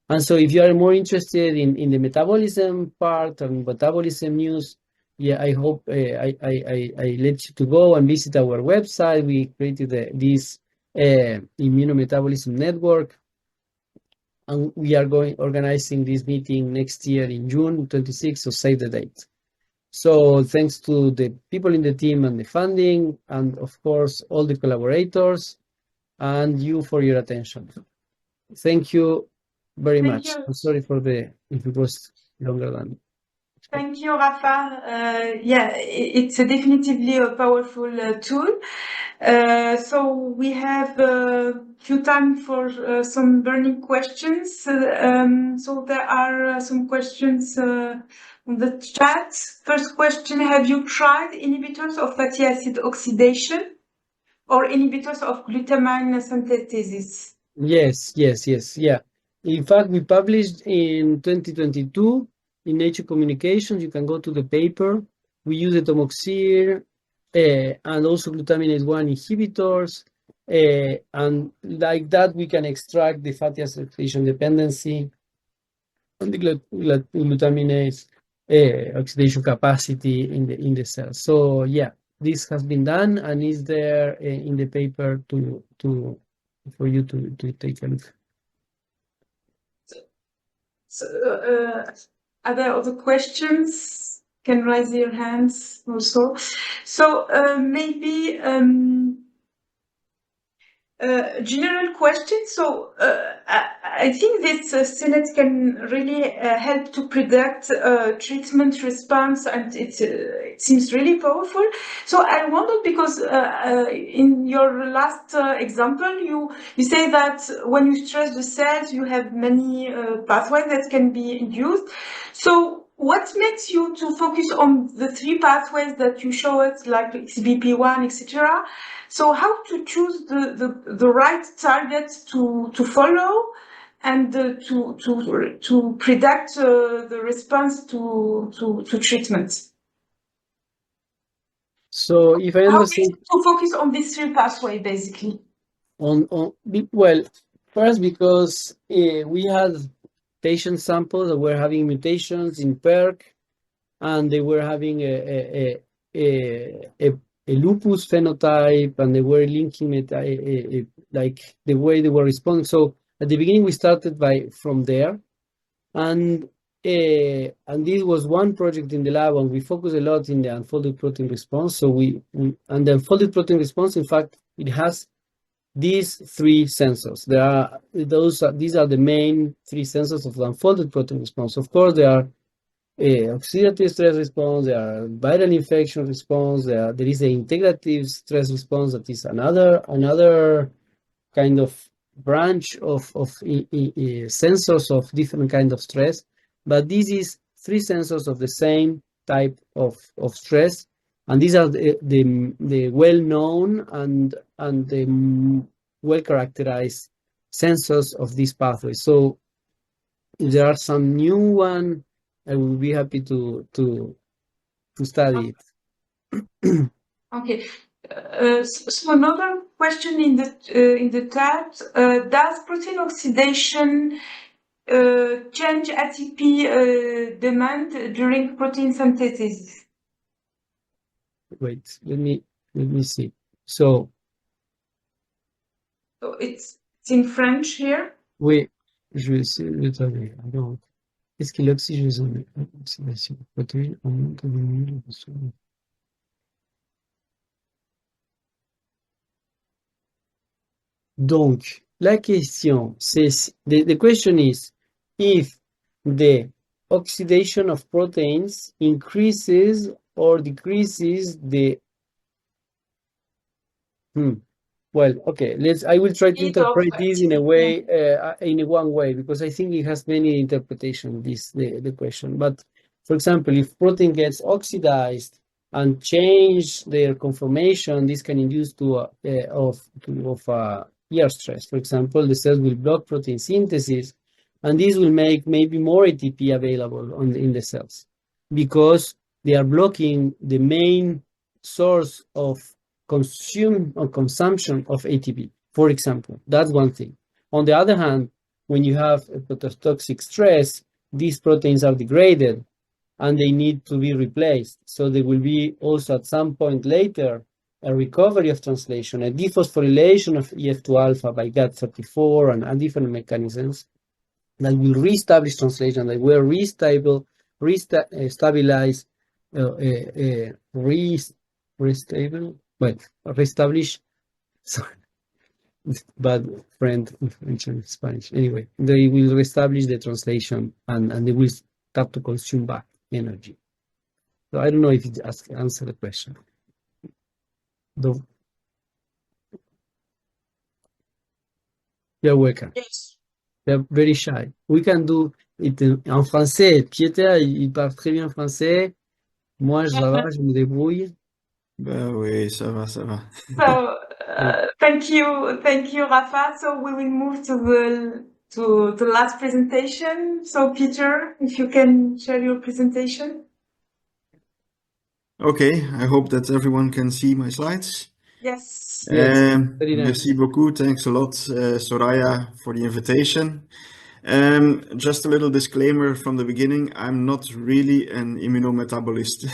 And so if you are more interested in the metabolism part and metabolism news, yeah, I hope I let you to go and visit our website. We created this Immunometabolism network, and we are organizing this meeting next year in June 26th, so save the date. So thanks to the people in the team and the funding, and of course, all the collaborators, and you for your attention. Thank you very much. You. I'm sorry for if it was longer than. Thank you, Rafa. Yeah, it's definitively a powerful tool. So we have a few time for some burning questions. So there are some questions on the chat. First question, have you tried inhibitors of fatty acid oxidation or inhibitors of glutamine synthesis? Yes. Yeah. In fact, we published in 2022 in Nature Communications. You can go to the paper. We use the tomoxir and also glutaminase 1 inhibitors. And like that, we can extract the fatty acid oxidation dependency and the glutaminase oxidation capacity in the cell. So yeah, this has been done and is there in the paper for you to take a look. So, are there other questions? Can raise your hands also. So maybe general question. So I think this CNET can really help to predict treatment response, and it seems really powerful. So I wondered, because in your last example, you say that when you stress the cells, you have many pathways that can be induced. So what makes you to focus on the 3 pathways that you show us, like XBP1, etc.? So how to choose the right target to follow and to predict the response to treatment? So if I understand, to focus on these 3 pathways, basically. Well, first, because we had patient samples that were having mutations in PERK, and they were having a lupus phenotype, and they were linking it like the way they were responding. So at the beginning, we started from there, and this was one project in the lab, and we focus a lot in the unfolded protein response. So and the unfolded protein response, in fact, it has these three sensors. These are the main three sensors of the unfolded protein response. Of course, there are oxidative stress response, there are viral infection response, there is the integrative stress response, that is another kind of branch of sensors of different kind of stress. But this is three sensors of the same type of stress, and these are the well-known and the well-characterized sensors of this pathway. So if there are some new one, I will be happy to study it. Okay. So another question in the chat: does protein oxidation change ATP demand during protein synthesis? Wait, let me see. So it's in French here. Oui, je vais essayer de traduire. Donc, est-ce que l'oxygénation de protéines augmente ou diminue le besoin? Donc, la question, c'est the question is if the oxidation of proteins increases or decreases the Well, okay, I will try to interpret this in a way, in one way, because I think it has many interpretations, the question. But for example, if protein gets oxidized and change their conformation, this can induce ER stress. For example, the cells will block protein synthesis, and this will make maybe more ATP available in the cells, because they are blocking the main source of consumption of ATP, for example. That's one thing. On the other hand, when you have a prototoxic stress, these proteins are degraded and they need to be replaced. So there will be also at some point later a recovery of translation, a dephosphorylation of EF2 alpha by GAT34 and different mechanisms that will reestablish translation, that will reestablish, sorry, bad friend in French and Spanish. Anyway, they will reestablish the translation and they will start to consume back energy. So I don't know if it answer the question. You're welcome. Yes. They're very shy. We can do it en français. Pieter, il parle très bien français. Moi, ça va, je me débrouille. Ben oui, ça va, ça va. So thank you, Rafa. So we will move to the last presentation. So Pieter, if you can share your presentation. Okay, I hope that everyone can see my slides. Yes. Very nice. Merci beaucoup. Thanks a lot, Soraya, for the invitation. Just a little disclaimer from the beginning, I'm not really an immunometabolist.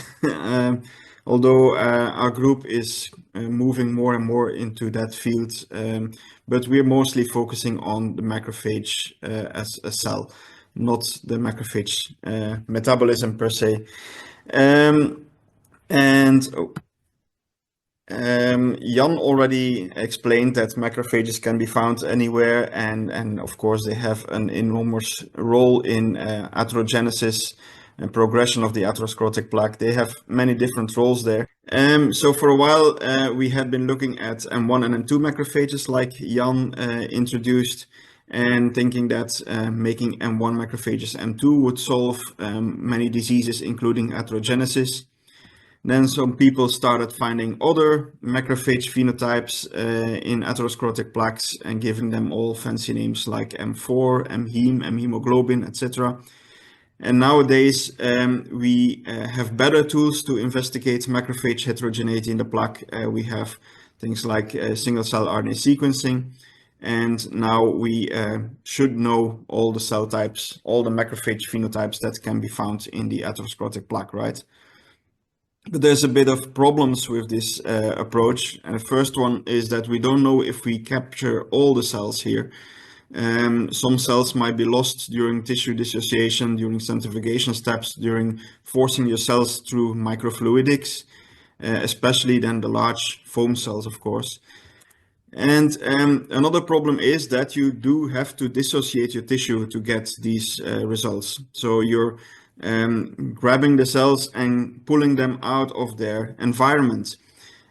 Although our group is moving more and more into that field, but we're mostly focusing on the macrophage as a cell, not the macrophage metabolism per se. Jan already explained that macrophages can be found anywhere, and of course they have an enormous role in atherogenesis and progression of the atherosclerotic plaque. They have many different roles there. So for a while we had been looking at M1 and M2 macrophages like Jan introduced, and thinking that making M1 macrophages M2 would solve many diseases including atherogenesis. Then some people started finding other macrophage phenotypes in atherosclerotic plaques and giving them all fancy names like M4, M-heme, M-hemoglobin, etc. And nowadays we have better tools to investigate macrophage heterogeneity in the plaque. We have things like single-cell RNA sequencing, and now we should know all the cell types, all the macrophage phenotypes that can be found in the atherosclerotic plaque, right? But there's a bit of problems with this approach. And the first one is that we don't know if we capture all the cells here. Some cells might be lost during tissue dissociation, during centrifugation steps, during forcing your cells through microfluidics, especially then the large foam cells, of course. And another problem is that you do have to dissociate your tissue to get these results. So you're grabbing the cells and pulling them out of their environment.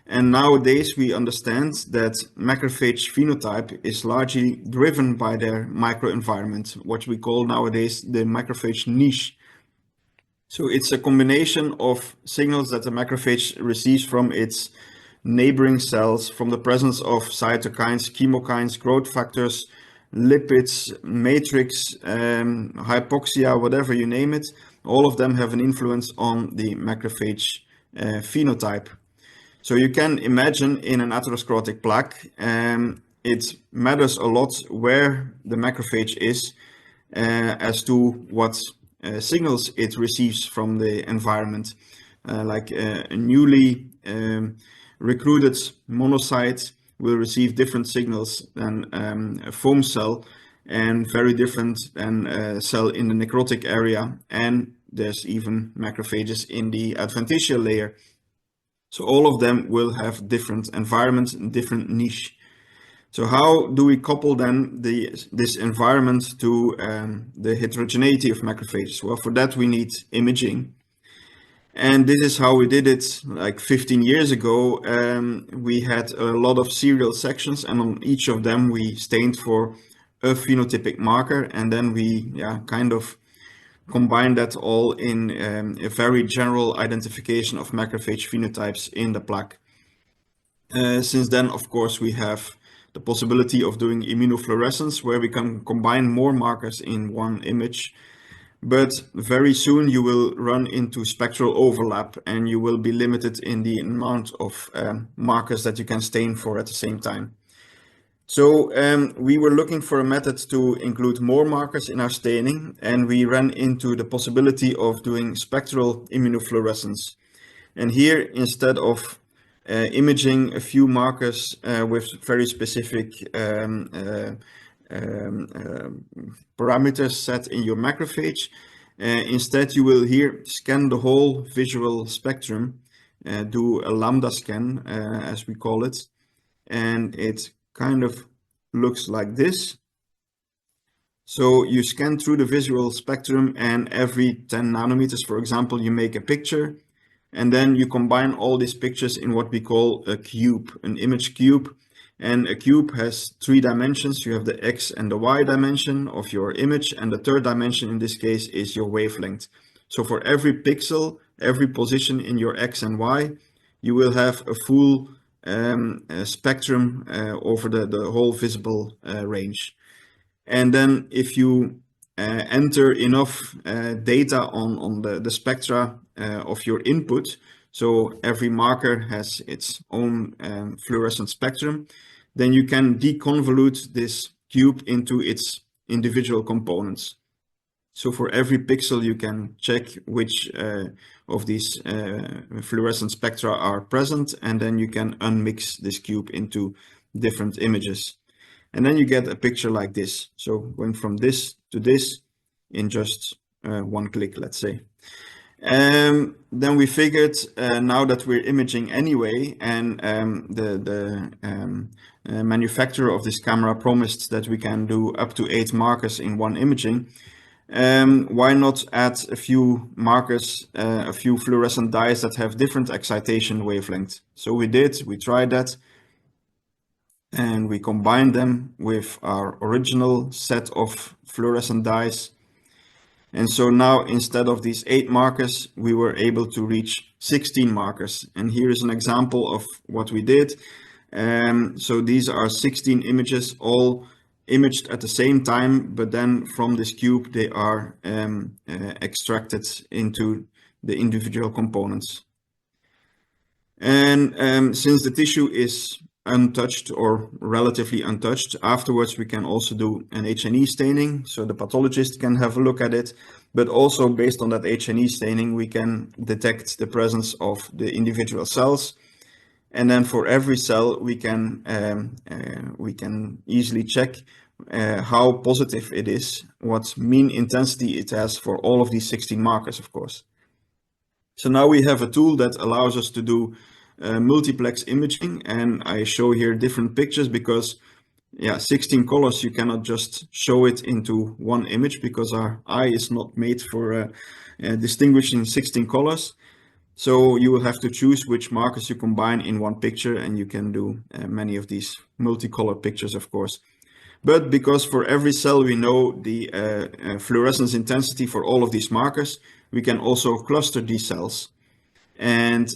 And nowadays we understand that macrophage phenotype is largely driven by their microenvironment, what we call nowadays the macrophage niche. So it's a combination of signals that the macrophage receives from its neighboring cells, from the presence of cytokines, chemokines, growth factors, lipids, matrix, hypoxia, whatever you name it. All of them have an influence on the macrophage phenotype. So you can imagine in an atherosclerotic plaque, it matters a lot where the macrophage is as to what signals it receives from the environment. Like a newly recruited monocyte will receive different signals than a foam cell, and very different than a cell in the necrotic area. And there's even macrophages in the adventitial layer. So all of them will have different environments and different niche. So how do we couple then this environment to the heterogeneity of macrophages? Well, for that we need imaging. And this is how we did it like 15 years ago. We had a lot of serial sections, and on each of them we stained for a phenotypic marker, and then we kind of combine that all in a very general identification of macrophage phenotypes in the plaque. Since then, of course, we have the possibility of doing immunofluorescence, where we can combine more markers in one image. But very soon you will run into spectral overlap, and you will be limited in the amount of markers that you can stain for at the same time. So we were looking for a method to include more markers in our staining, and we ran into the possibility of doing spectral immunofluorescence. And here, instead of imaging a few markers with very specific parameters set in your macrophage, instead you will here scan the whole visual spectrum, do a lambda scan, as we call it, and it kind of looks like this. So you scan through the visual spectrum, and every 10 nanometers, for example, you make a picture, and then you combine all these pictures in what we call a cube, an image cube. And a cube has 3 dimensions. You have the X and the Y dimension of your image, and the third dimension in this case is your wavelength. So for every pixel, every position in your X and Y, you will have a full spectrum over the whole visible range. And then if you enter enough data on the spectra of your input, so every marker has its own fluorescent spectrum, then you can deconvolute this cube into its individual components. So for every pixel, you can check which of these fluorescent spectra are present, and then you can unmix this cube into different images. And then you get a picture like this. So going from this to this in just one click, let's say. Then we figured now that we're imaging anyway, and the manufacturer of this camera promised that we can do up to 8 markers in one imaging. Why not add a few markers, a few fluorescent dyes that have different excitation wavelength? So we tried that, and we combined them with our original set of fluorescent dyes. And so now, instead of these 8 markers, we were able to reach 16 markers. And here is an example of what we did. So these are 16 images, all imaged at the same time, but then from this cube, they are extracted into the individual components. And since the tissue is untouched or relatively untouched, afterwards we can also do an H&E staining, so the pathologist can have a look at it, but also based on that H&E staining, we can detect the presence of the individual cells. And then for every cell, we can easily check how positive it is, what mean intensity it has for all of these 16 markers, of course. So now we have a tool that allows us to do multiplex imaging, and I show here different pictures because 16 colors, you cannot just show it into one image because our eye is not made for distinguishing 16 colors. So you will have to choose which markers you combine in one picture, and you can do many of these multicolor pictures, of course. But because for every cell we know the fluorescence intensity for all of these markers, we can also cluster these cells and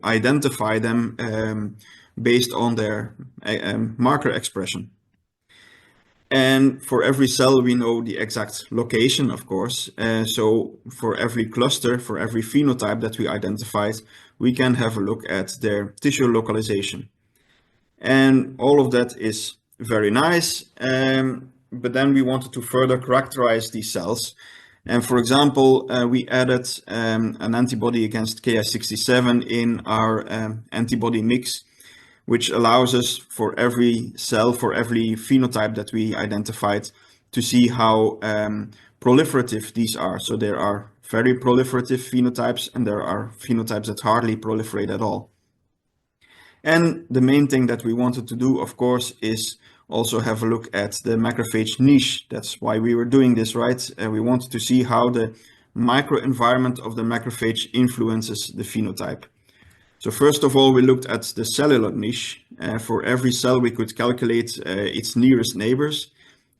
identify them based on their marker expression. And for every cell, we know the exact location, of course. So for every cluster, for every phenotype that we identified, we can have a look at their tissue localization. And all of that is very nice. But then we wanted to further characterize these cells. And for example, we added an antibody against Ki67 in our antibody mix, which allows us for every cell, for every phenotype that we identified, to see how proliferative these are. So there are very proliferative phenotypes, and there are phenotypes that hardly proliferate at all. And the main thing that we wanted to do, of course, is also have a look at the macrophage niche. That's why we were doing this, right? We wanted to see how the microenvironment of the macrophage influences the phenotype. So first of all, we looked at the cellular niche. For every cell, we could calculate its nearest neighbors,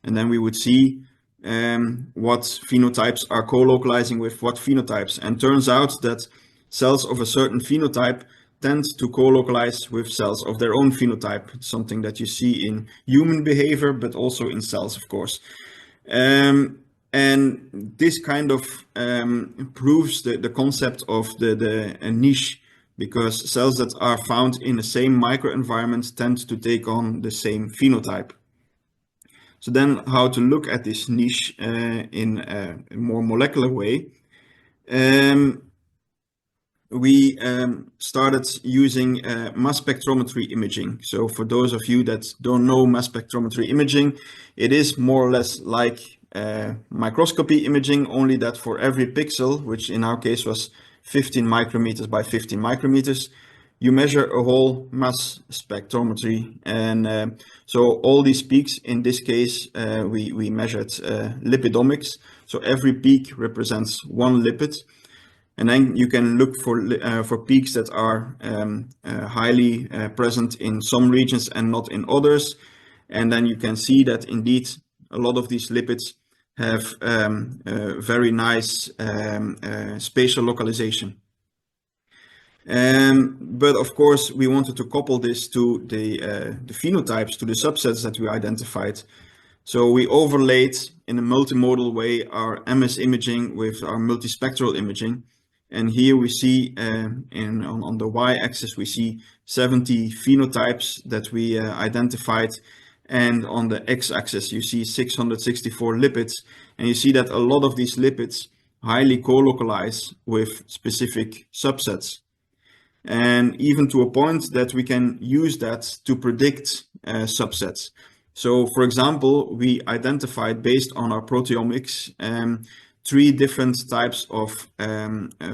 and then we would see what phenotypes are co-localizing with what phenotypes. And turns out that cells of a certain phenotype tend to co-localize with cells of their own phenotype. It's something that you see in human behavior, but also in cells, of course. And this kind of proves the concept of the niche, because cells that are found in the same microenvironment tend to take on the same phenotype. So then how to look at this niche in a more molecular way. We started using mass spectrometry imaging. So for those of you that don't know mass spectrometry imaging, it is more or less like microscopy imaging, only that for every pixel, which in our case was 15 micrometers by 15 micrometers, you measure a whole mass spectrometry. And so all these peaks, in this case, we measured lipidomics. So every peak represents one lipid. And then you can look for peaks that are highly present in some regions and not in others. And then you can see that indeed a lot of these lipids have very nice spatial localization. But of course, we wanted to couple this to the phenotypes, to the subsets that we identified. So we overlaid in a multimodal way our MS imaging with our multispectral imaging. And here we see on the y-axis, we see 70 phenotypes that we identified. And on the x-axis, you see 664 lipids. And you see that a lot of these lipids highly co-localize with specific subsets. And even to a point that we can use that to predict subsets. So for example, we identified based on our proteomics 3 different types of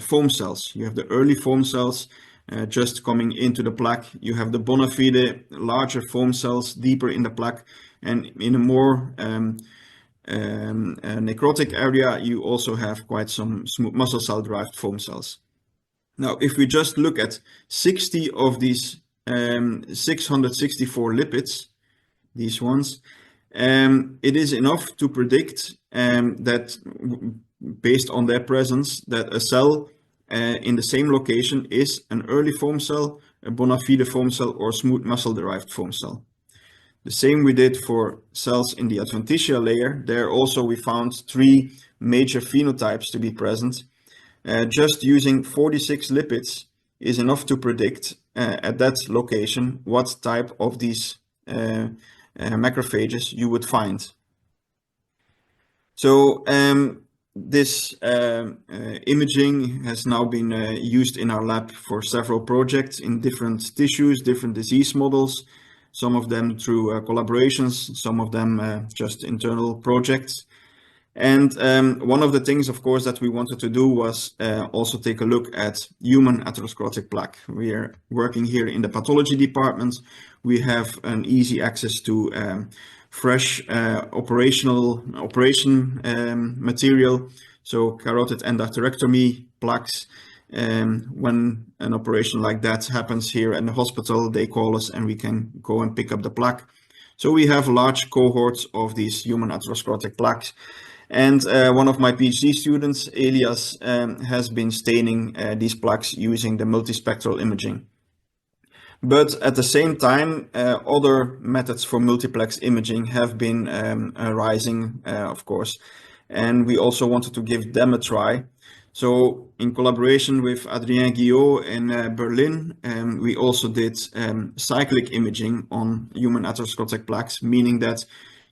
foam cells. You have the early foam cells just coming into the plaque. You have the bona fide larger foam cells deeper in the plaque, and in a more necrotic area, you also have quite some smooth muscle cell derived foam cells. Now, if we just look at 60 of these 664 lipids, these ones, it is enough to predict that based on their presence, that a cell in the same location is an early foam cell, a bona fide foam cell, or smooth muscle derived foam cell. The same we did for cells in the adventitia layer. There also we found 3 major phenotypes to be present. Just using 46 lipids is enough to predict at that location what type of these macrophages you would find. So this imaging has now been used in our lab for several projects in different tissues, different disease models, some of them through collaborations, some of them just internal projects. And one of the things, of course, that we wanted to do was also take a look at human atherosclerotic plaque. We are working here in the pathology department. We have an easy access to fresh operation material, so carotid endarterectomy plaques. When an operation like that happens here in the hospital, they call us and we can go and pick up the plaque. So we have large cohorts of these human atherosclerotic plaques. And one of my PhD students, Elias, has been staining these plaques using the multispectral imaging. But at the same time, other methods for multiplex imaging have been rising, of course, and we also wanted to give them a try. So in collaboration with Adrien Guillot in Berlin, we also did cyclic imaging on human atherosclerotic plaques, meaning that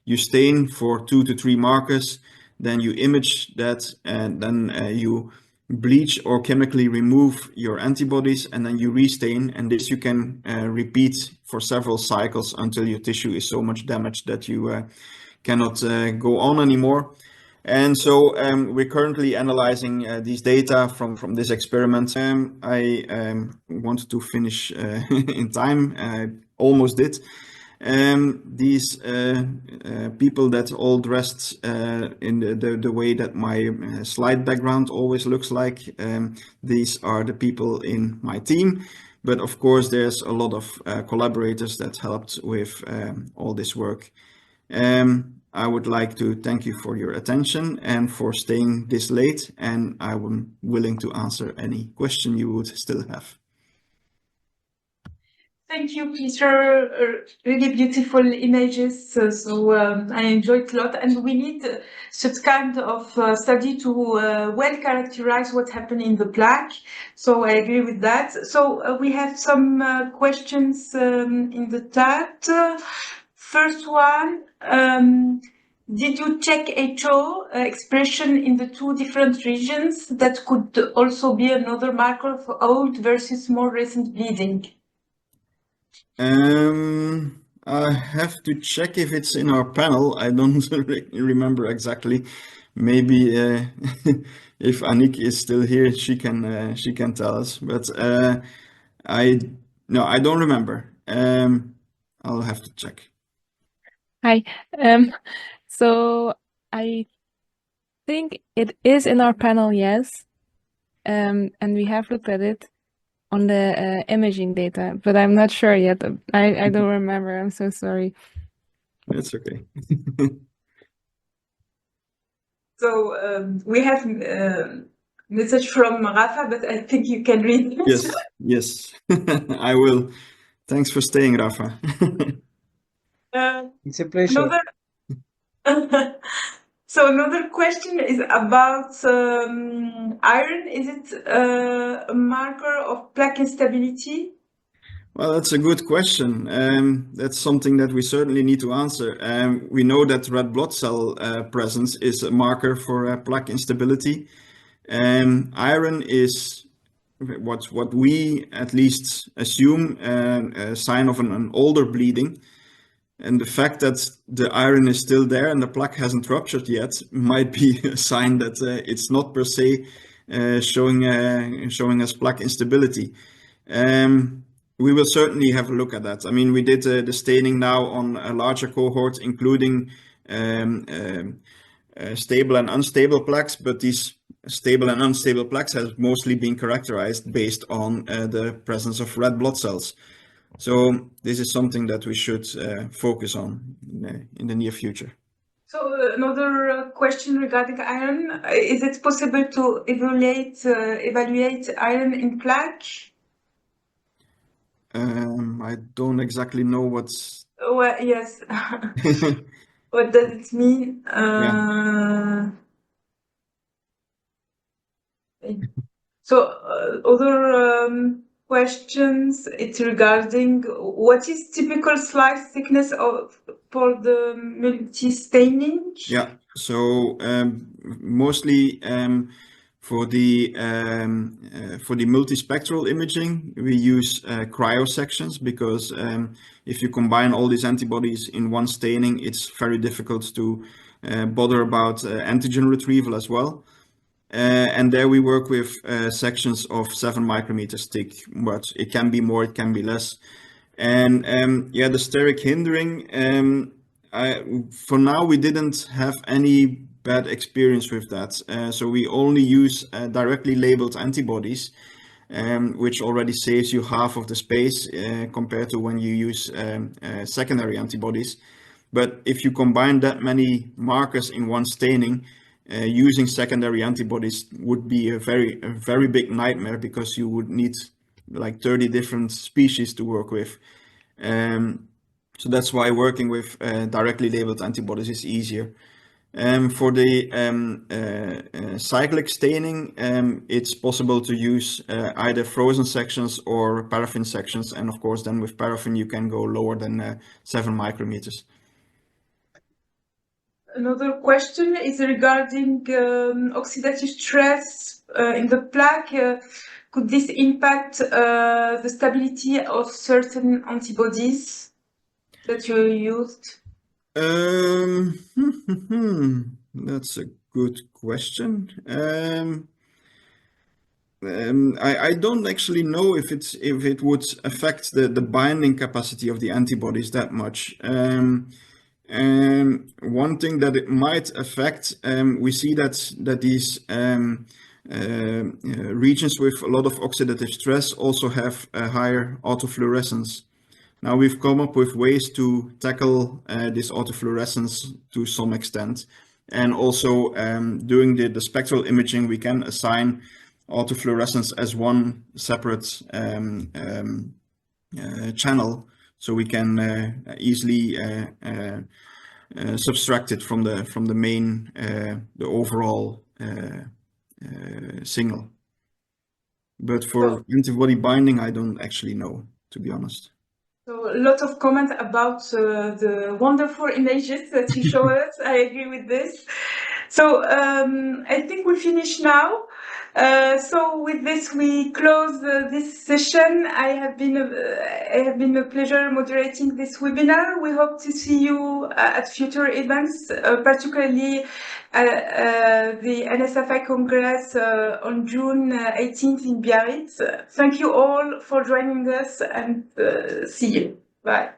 you stain for 2 to 3 markers, then you image that, and then you bleach or chemically remove your antibodies, and then you restain, and this you can repeat for several cycles until your tissue is so much damaged that you cannot go on anymore. And so we're currently analyzing these data from this experiment. I wanted to finish in time. I almost did. These people that all dressed in the way that my slide background always looks like, these are the people in my team. But of course, there's a lot of collaborators that helped with all this work. I would like to thank you for your attention and for staying this late, and I'm willing to answer any question you would still have. Thank you, Peter. Really beautiful images. I enjoyed a lot, and we need such kind of study to well characterize what happened in the plaque. So I agree with that. So we have some questions in the chat. First one, did you check HO expression in the 2 different regions? That could also be another marker for old versus more recent bleeding. I have to check if it's in our panel. I don't remember exactly. Maybe if Annick is still here, she can tell us. But I don't remember. I'll have to check. Hi. So I think it is in our panel, yes. And we have looked at it on the imaging data, but I'm not sure yet. I don't remember. I'm so sorry. That's okay. So we have message from Rafa, but I think you can read it. Yes, I will. Thanks for staying, Rafa. It's a pleasure. So another question is about iron. Is it a marker of plaque instability? Well, that's a good question. That's something that we certainly need to answer. We know that red blood cell presence is a marker for plaque instability. Iron is what we at least assume a sign of an older bleeding. And the fact that the iron is still there and the plaque hasn't ruptured yet might be a sign that it's not per se showing us plaque instability. We will certainly have a look at that. I mean, we did the staining now on a larger cohort, including stable and unstable plaques, but these stable and unstable plaques have mostly been characterized based on the presence of red blood cells. So this is something that we should focus on in the near future. So another question regarding iron: is it possible to evaluate iron in plaque? I don't exactly know what's. Well, yes. What does it mean? So other questions, it's regarding what is typical slice thickness for the multi-staining? Yeah, So mostly for the multispectral imaging, we use cryosections because if you combine all these antibodies in one staining, it's very difficult to bother about antigen retrieval as well. And there we work with sections of 7 micrometers thick, but it can be more, it can be less. And yeah, the steric hindering, for now we didn't have any bad experience with that. So we only use directly labeled antibodies, which already saves you half of the space compared to when you use secondary antibodies. But if you combine that many markers in one staining, using secondary antibodies would be a very big nightmare because you would need like 30 different species to work with. So that's why working with directly labeled antibodies is easier. For the cyclic staining, it's possible to use either frozen sections or paraffin sections. And of course, then with paraffin, you can go lower than 7 micrometers. Another question is regarding oxidative stress in the plaque. Could this impact the stability of certain antibodies that you used? That's a good question. I don't actually know if it would affect the binding capacity of the antibodies that much. One thing that it might affect, we see that these regions with a lot of oxidative stress also have a higher autofluorescence. Now we've come up with ways to tackle this autofluorescence to some extent. And also doing the spectral imaging, we can assign autofluorescence as one separate channel. So we can easily subtract it from the main, the overall signal. But for antibody binding, I don't actually know, to be honest. So a lot of comments about the wonderful images that you show us. I agree with this. So I think we finish now. So with this, we close this session. I have been a pleasure moderating this webinar. We hope to see you at future events, particularly the NSFA Congress on June 18th in Biarritz. Thank you all for joining us and see you. Bye.